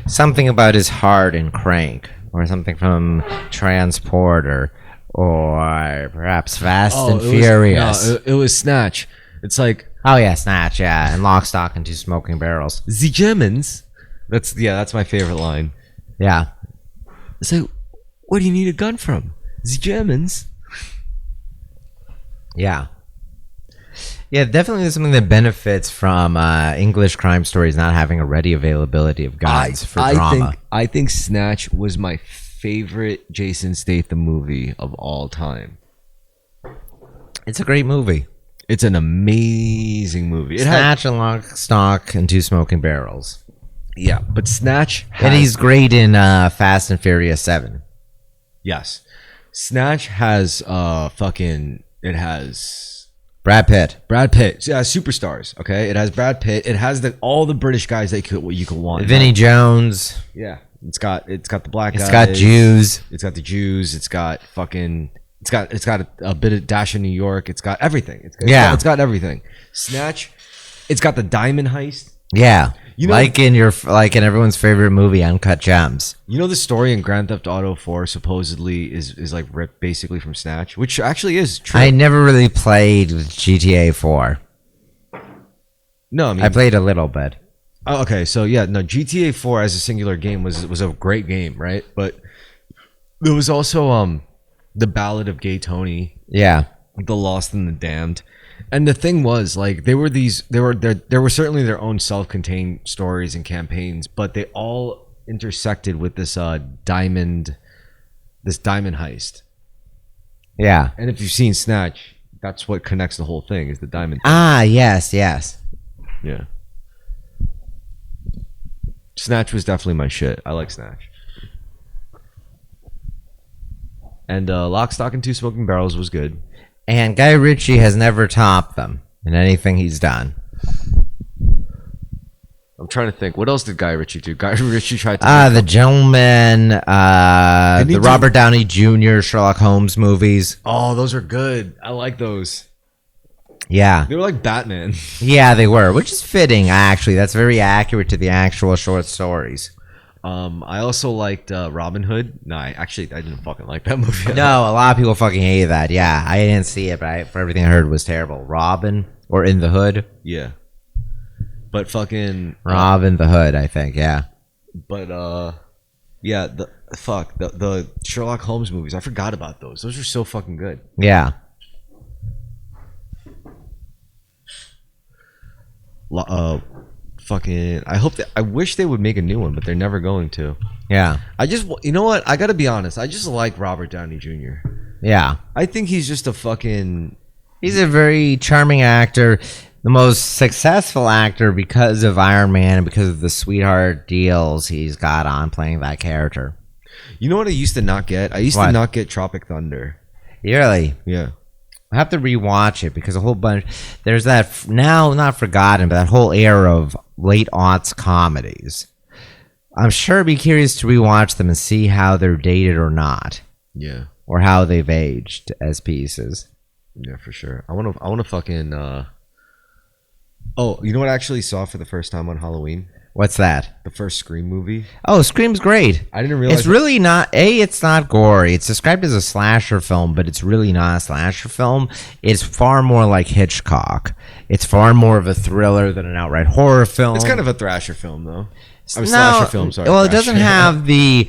Something about his heart in Crank, or something from Transporter, or perhaps Fast and Furious. It was Snatch. It's like, Oh yeah, Snatch, yeah, and Lock, Stock, and Two Smoking Barrels. the Germans. That's my favorite line. Yeah, It's like, where do you need a gun from? The Germans. yeah, yeah. Definitely, there's something that benefits from English crime stories not having a ready availability of guns for drama. I think Snatch was my favorite Jason Statham movie of all time. It's a great movie. It's an amazing movie. Snatch and Lock, Stock, and Two Smoking Barrels. Yeah, but Snatch And he's great in Fast and Furious 7. yes. Snatch has it has Brad Pitt. Brad Pitt. Yeah, superstars, okay? It has Brad Pitt. It has all the British guys that you could want. Vinnie Jones. Yeah. It's got the black guys. It's got Jews. It's got the Jews. It's got a bit of Dash in New York. It's got everything. It's got everything. Snatch. It's got the diamond heist. Yeah. You know, like in everyone's favorite movie, Uncut Gems. You know the story in Grand Theft Auto 4 supposedly is like ripped basically from Snatch, which actually is true. I never really played GTA 4. No, I mean I played a little bit. oh, okay, so yeah, no, GTA 4 as a singular game was a great game, right? But there was also the Ballad of Gay Tony, Yeah. The Lost and the Damned. And the thing was, like, there were certainly their own self-contained stories and campaigns, but they all intersected with this diamond heist. Yeah. And if you've seen Snatch, that's what connects the whole thing is the diamond. Ah, yes, yes. Yeah. Snatch was definitely my shit. I like Snatch. And Lock, Stock, and Two Smoking Barrels was good. And Guy Ritchie has never topped them in anything he's done. I'm trying to think. What else did Guy Ritchie do? Guy Ritchie tried to... The Gentleman, the Robert Downey Jr. Sherlock Holmes movies. Oh, those are good. I like those. Yeah. They were like Batman. Yeah, they were, which is fitting, actually. That's very accurate to the actual short stories. I also liked Robin Hood. No, I didn't fucking like that movie. No, a lot of people fucking hate that. Yeah, I didn't see it, but for everything I heard, it was terrible. Robin or In the Hood? Yeah. But fucking... Robin the Hood, I think, yeah. But, yeah, the Sherlock Holmes movies. I forgot about those. Those are so fucking good. Yeah. I wish they would make a new one, but they're never going to. Yeah. You know what? I gotta be honest. I just like Robert Downey Jr. Yeah. I think he's just a fucking... He's a very charming actor. The most successful actor because of Iron Man and because of the sweetheart deals he's got on playing that character. You know what I used to not get? I used to not get Tropic Thunder. Really? Yeah. I have to rewatch it because a whole bunch... There's that, now not forgotten, but that whole era of late aughts comedies. I'm sure I'd be curious to rewatch them and see how they're dated or not. Yeah. Or how they've aged as pieces. Yeah, for sure. I want to fucking... Oh, you know what I actually saw for the first time on Halloween? What's that? The first Scream movie. Oh, Scream's great. I didn't realize... It's really not... It's not gory. It's described as a slasher film, but it's really not a slasher film. It's far more like Hitchcock. It's far more of a thriller than an outright horror film. It's kind of a thrasher film, though. Slasher film, sorry. Well, it doesn't have the...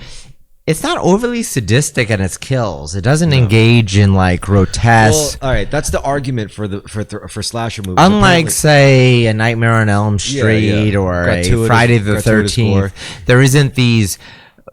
It's not overly sadistic in its kills. It doesn't engage in like grotesque. Well, all right, that's the argument for slasher movies. Unlike, say, A Nightmare on Elm Street or a Friday the 13th, there isn't these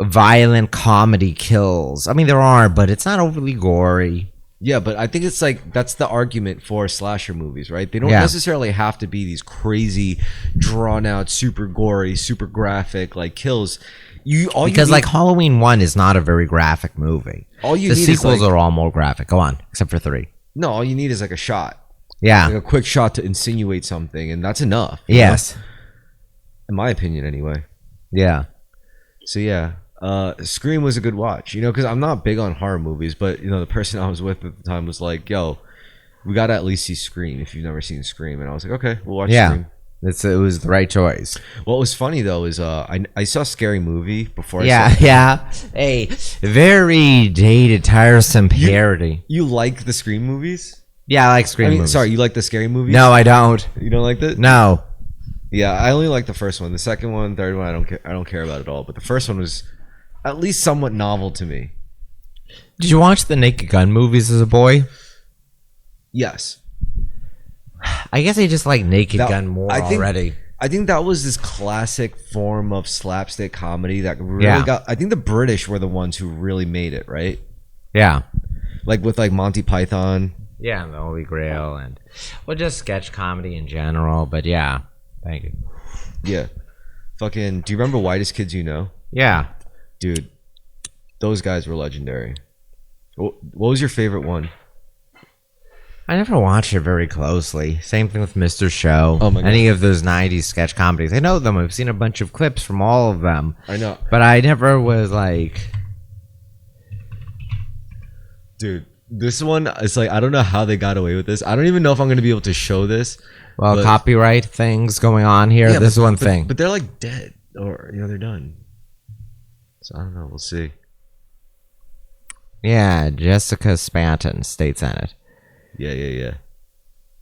violent comedy kills. I mean, there are, but it's not overly gory. Yeah, but I think it's like that's the argument for slasher movies, right? They don't necessarily have to be these crazy, drawn out, super gory, super graphic like kills. Like Halloween 1 is not a very graphic movie. The sequels are all more graphic. Go on, except for 3. No, all you need is like a shot. Yeah, like a quick shot to insinuate something, and that's enough. Yes, in my opinion, anyway. Yeah. So yeah, Scream was a good watch. You know, because I'm not big on horror movies, but you know, the person I was with at the time was like, "Yo, we gotta at least see Scream if you've never seen Scream. And I was like, okay, we'll watch Yeah. Scream. It was the right choice. What was funny though is I saw Scary Movie before. Yeah. Hey, very dated, tiresome parody. You like the Scream movies? Yeah, I like Scream movies. Sorry, you like the Scary Movies? No, I don't. You don't like that? No. Yeah, I only like the first one. The second one, third one, I don't care about at all. But the first one was at least somewhat novel to me. Did you watch the Naked Gun movies as a boy? Yes. I guess I just like Naked Gun more already. I think that was this classic form of slapstick comedy that really got. I think the British were the ones who really made it, right? Yeah. Like with like Monty Python. Yeah, and the Holy Grail, and just sketch comedy in general. But yeah, thank you. Yeah. Fucking. Do you remember Whitest Kids You Know? Yeah. Dude, those guys were legendary. What was your favorite one? I never watched it very closely. Same thing with Mr. Show. Oh my God. Any of those 90s sketch comedies. I know them. I've seen a bunch of clips from all of them. I know. But I never was like... Dude, this one, it's like, I don't know how they got away with this. I don't even know if I'm going to be able to show this. Well, copyright things going on here. Yeah, this is one thing. But they're like dead. Or, they're done. So I don't know. We'll see. Yeah, Jessica Spanton, state senate. Yeah.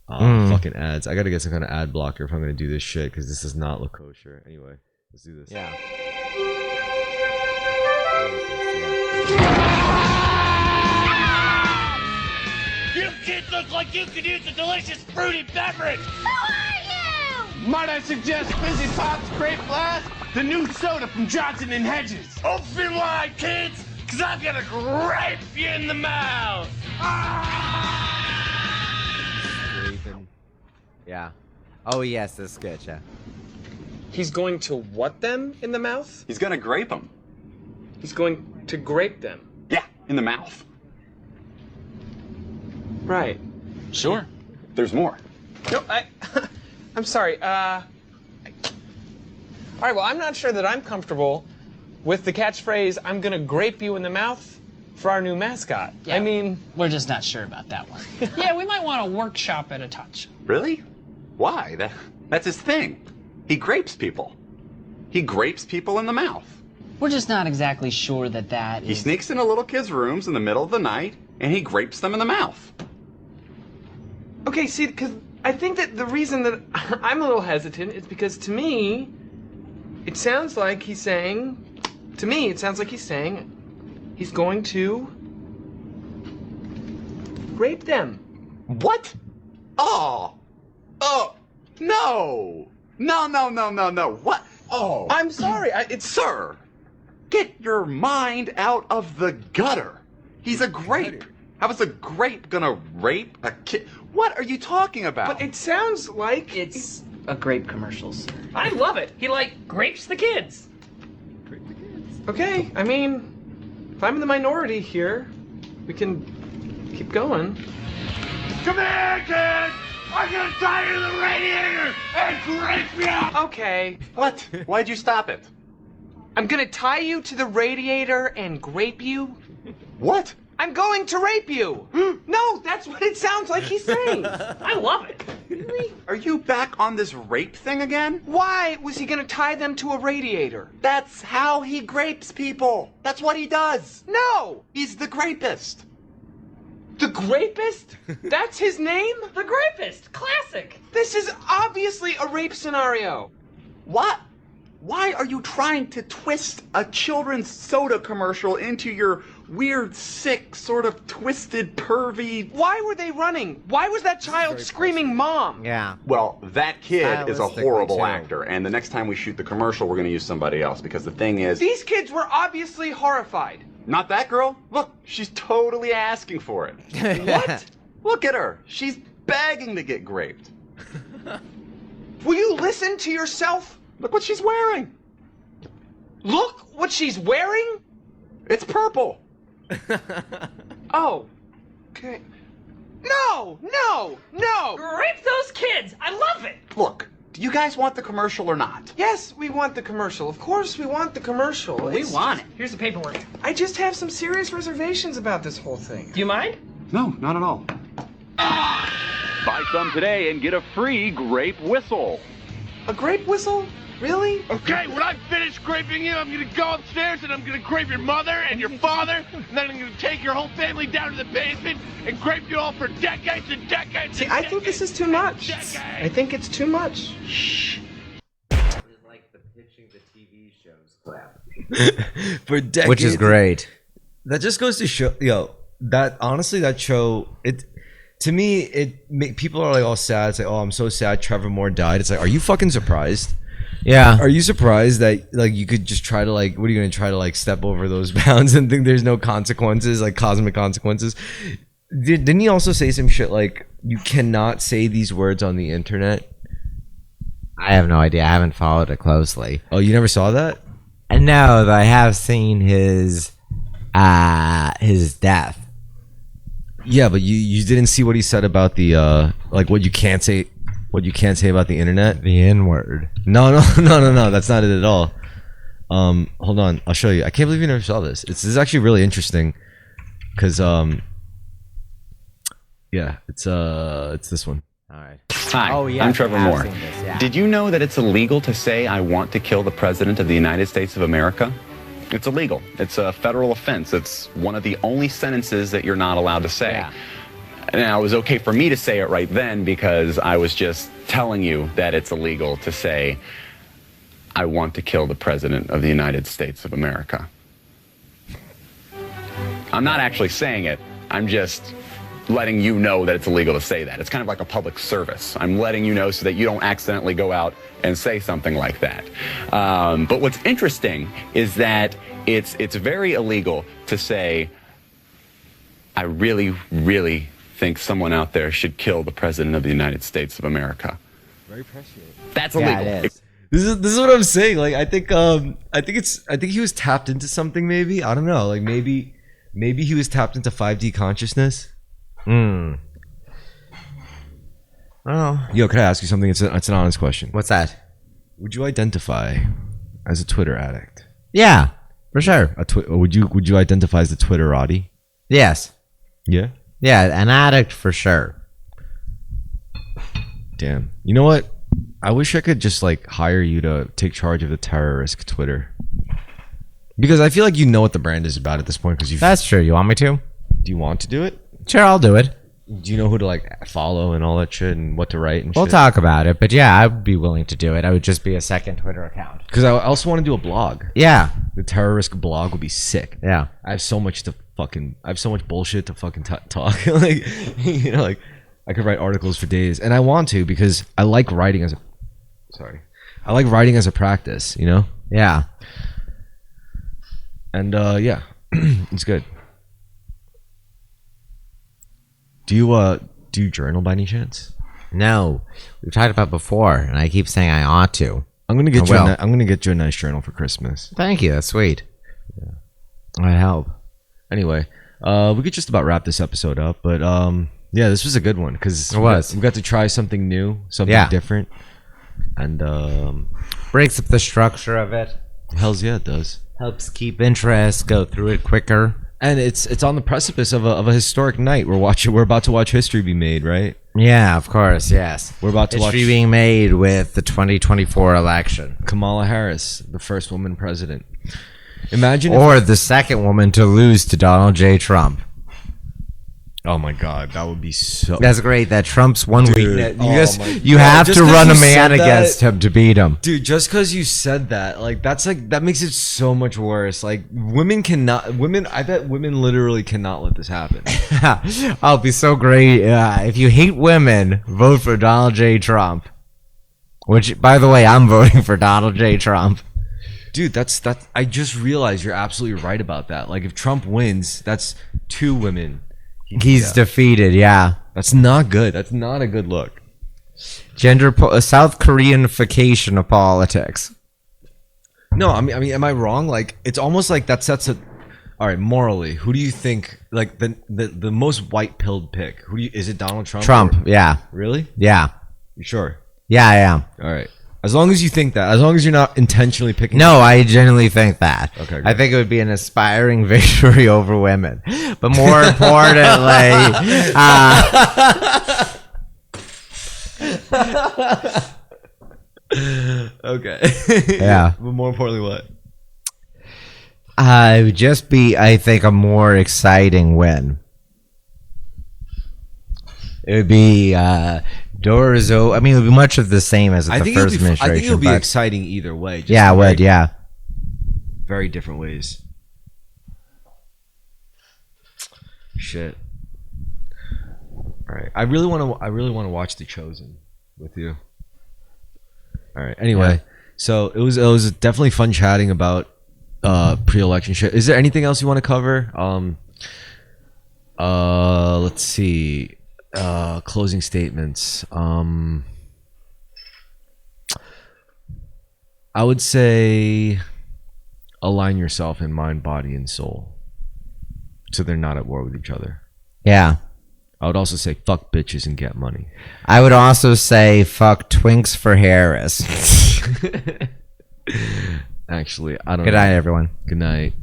Fucking ads. I gotta get some kind of ad blocker if I'm gonna do this shit because this does not look kosher. Anyway, let's do this. Yeah. You kids look like you could use a delicious fruity beverage. Who are you? Might I suggest Fizzy Pop's Grape Blast, the new soda from Johnson and Hedges? Open wide, kids, because I'm gonna grape you in the mouth. Yeah. Oh, yes, this is good, yeah. He's going to what them in the mouth? He's gonna grape them. He's going to grape them. Yeah, in the mouth. Right. Sure. There's more. No, I'm sorry. All right, well, I'm not sure that I'm comfortable with the catchphrase, I'm gonna grape you in the mouth for our new mascot. Yeah, I mean... We're just not sure about that one. Yeah, we might want to workshop it a touch. Really? Why? That's his thing. He grapes people. He grapes people in the mouth. We're just not exactly sure that He sneaks into little kids' rooms in the middle of the night, and he grapes them in the mouth. Okay, see, because I think that the reason that I'm a little hesitant is because to me, it sounds like he's saying, he's going to rape them. What? Oh, no. No. What? Oh. I'm sorry, Sir, get your mind out of the gutter. He's a grape. How is a grape gonna rape a kid? What are you talking about? But it sounds like it's a grape commercial, sir. I love it. He, grapes the kids. Okay, I mean, if I'm in the minority here, we can keep going. Come here, kids! I'm gonna tie you to the radiator and grape you! Okay, What? Why'd you stop it? I'm gonna tie you to the radiator and grape you. What? I'm going to rape you! No, that's what it sounds like he's saying. I love it. Really? Are you back on this rape thing again? Why was he gonna tie them to a radiator? That's how he grapes people. That's what he does. No! He's the grapist. The Grapist? That's his name? The Grapist! Classic! This is obviously a rape scenario. What? Why are you trying to twist a children's soda commercial into your weird, sick, sort of twisted, pervy... Why were they running? Why was that child screaming mom? Yeah. Well, that kid is a Stylistically, horrible too. actor, and the next time we shoot the commercial, we're going to use somebody else, because the thing is... These kids were obviously horrified. Not that girl. Look, she's totally asking for it. What? Look at her. She's begging to get graped. Will you listen to yourself? Look what she's wearing. Look what she's wearing? It's purple. Oh. Okay. No! Grape those kids! I love it! Look, do you guys want the commercial or not? Yes, we want the commercial. Of course we want the commercial. We want it. Here's the paperwork. I just have some serious reservations about this whole thing. Do you mind? No, not at all. Buy some today and get a free grape whistle. A grape whistle? Really? Okay, when I finish graping you, I'm gonna go upstairs and I'm gonna grape your mother and your father, and then I'm gonna take your whole family down to the basement and grape you all for decades and decades. See, I think this is too much. I think it's too much. Shh. Like the pitching the TV shows clap. For decades. Which is great. That just goes to show, that honestly, that show, to me, people are like all sad. It's like, oh, I'm so sad Trevor Moore died. It's like, are you fucking surprised? Yeah. Are you surprised that like you could just try to like, what are you gonna try to like step over those bounds and think there's no consequences, like cosmic consequences? Didn't he also say some shit like you cannot say these words on the internet? I have no idea. I haven't followed it closely. Oh, you never saw that? And no, I have seen his death. Yeah, but you didn't see what he said about the like what you can't say about the internet. The N-word. No, that's not it at all. Hold on, I'll show you. I can't believe you never saw this. This is actually really interesting, because yeah, it's this one. All right. Hi, Oh, yeah, I'm Trevor I have Moore. seen this, yeah. Did you know that it's illegal to say I want to kill the President of the United States of America? It's illegal. It's a federal offense. It's one of the only sentences that you're not allowed to say. Yeah. Now, it was okay for me to say it right then because I was just telling you that it's illegal to say I want to kill the President of the United States of America. I'm not actually saying it. I'm just letting you know that it's illegal to say that. It's kind of like a public service. I'm letting you know so that you don't accidentally go out and say something like that. But what's interesting is that it's very illegal to say, I really, really think someone out there should kill the President of the United States of America. Very prescient. That's illegal. Yeah, it is. This is what I'm saying. Like I think he was tapped into something. Maybe I don't know. Like maybe he was tapped into 5D consciousness. Oh. Yo, could I ask you something? It's an honest question. What's that? Would you identify as a Twitter addict? Yeah, for sure. Would you identify as the Twitterati? Yes. Yeah. Yeah, an addict for sure. Damn. You know what? I wish I could just like hire you to take charge of the Terrorisk Twitter, because I feel like you know what the brand is about at this point. Because That's true. You want me to? Do you want to do it? Sure, I'll do it. Do you know who to like follow and all that shit and what to write and We'll shit? talk about it, but yeah, I would be willing to do it. I would just be a second Twitter account. Because I also want to do a blog. Yeah. The Terrorisk blog would be sick. Yeah. I have so much bullshit to fucking talk. Like, you know, like I could write articles for days, and I want to because I like writing as a practice, you know? Yeah. And yeah, it's good. Do you journal by any chance? No. We've talked about it before, and I keep saying I ought to. I'm gonna get you a nice journal for Christmas. Thank you. That's sweet. Yeah. That'd help. Anyway, we could just about wrap this episode up, but yeah, this was a good one because we got to try something new, something different, and breaks up the structure of it. Hells yeah, it does. Helps keep interest, go through it quicker. And it's on the precipice of a historic night. We're about to watch history be made, right? Yeah, of course, yes. We're about to watch history being made with the 2024 election. Kamala Harris, the first woman president. Imagine the second woman to lose to Donald J. Trump. Oh my God, that would be so. That's great. That Trump's one weakness. You God. have Just to run a you man said against him to beat him. Dude, just because you said that, like that makes it so much worse. Like I bet women literally cannot let this happen. I'll be so great. If you hate women, vote for Donald J. Trump. Which, by the way, I'm voting for Donald J. Trump. Dude, that's I just realized you're absolutely right about that. Like if Trump wins, that's 2 women. He's defeated, yeah. That's not good. That's not a good look. South Koreanification of politics. No, I mean, am I wrong? Like, it's almost like that sets a. All right, morally, who do you think like the most white-pilled pick? Is it Donald Trump? Trump, yeah. Really? Yeah. You sure? Yeah, I am. All right. As long as you think that. As long as you're not intentionally picking. No, I genuinely think that. Okay, I think it would be an aspiring victory over women. But more importantly, Okay. Yeah. But more importantly, what? It would just be, I think, a more exciting win. It would be doors. I mean, it would be much of the same as the first administration. I think it would be but- exciting either way. Just Yeah, it in would. very- Yeah. Very different ways. Shit. All right. I really want to watch The Chosen with you. All right. Anyway, Yeah. so it was definitely fun chatting about pre-election shit. Is there anything else you want to cover? Let's see. Closing statements. I would say align yourself in mind, body, and soul, so they're not at war with each other. Yeah. I would also say fuck bitches and get money. I would also say fuck Twinks for Harris. Actually, I don't know. Good night, everyone. Good night.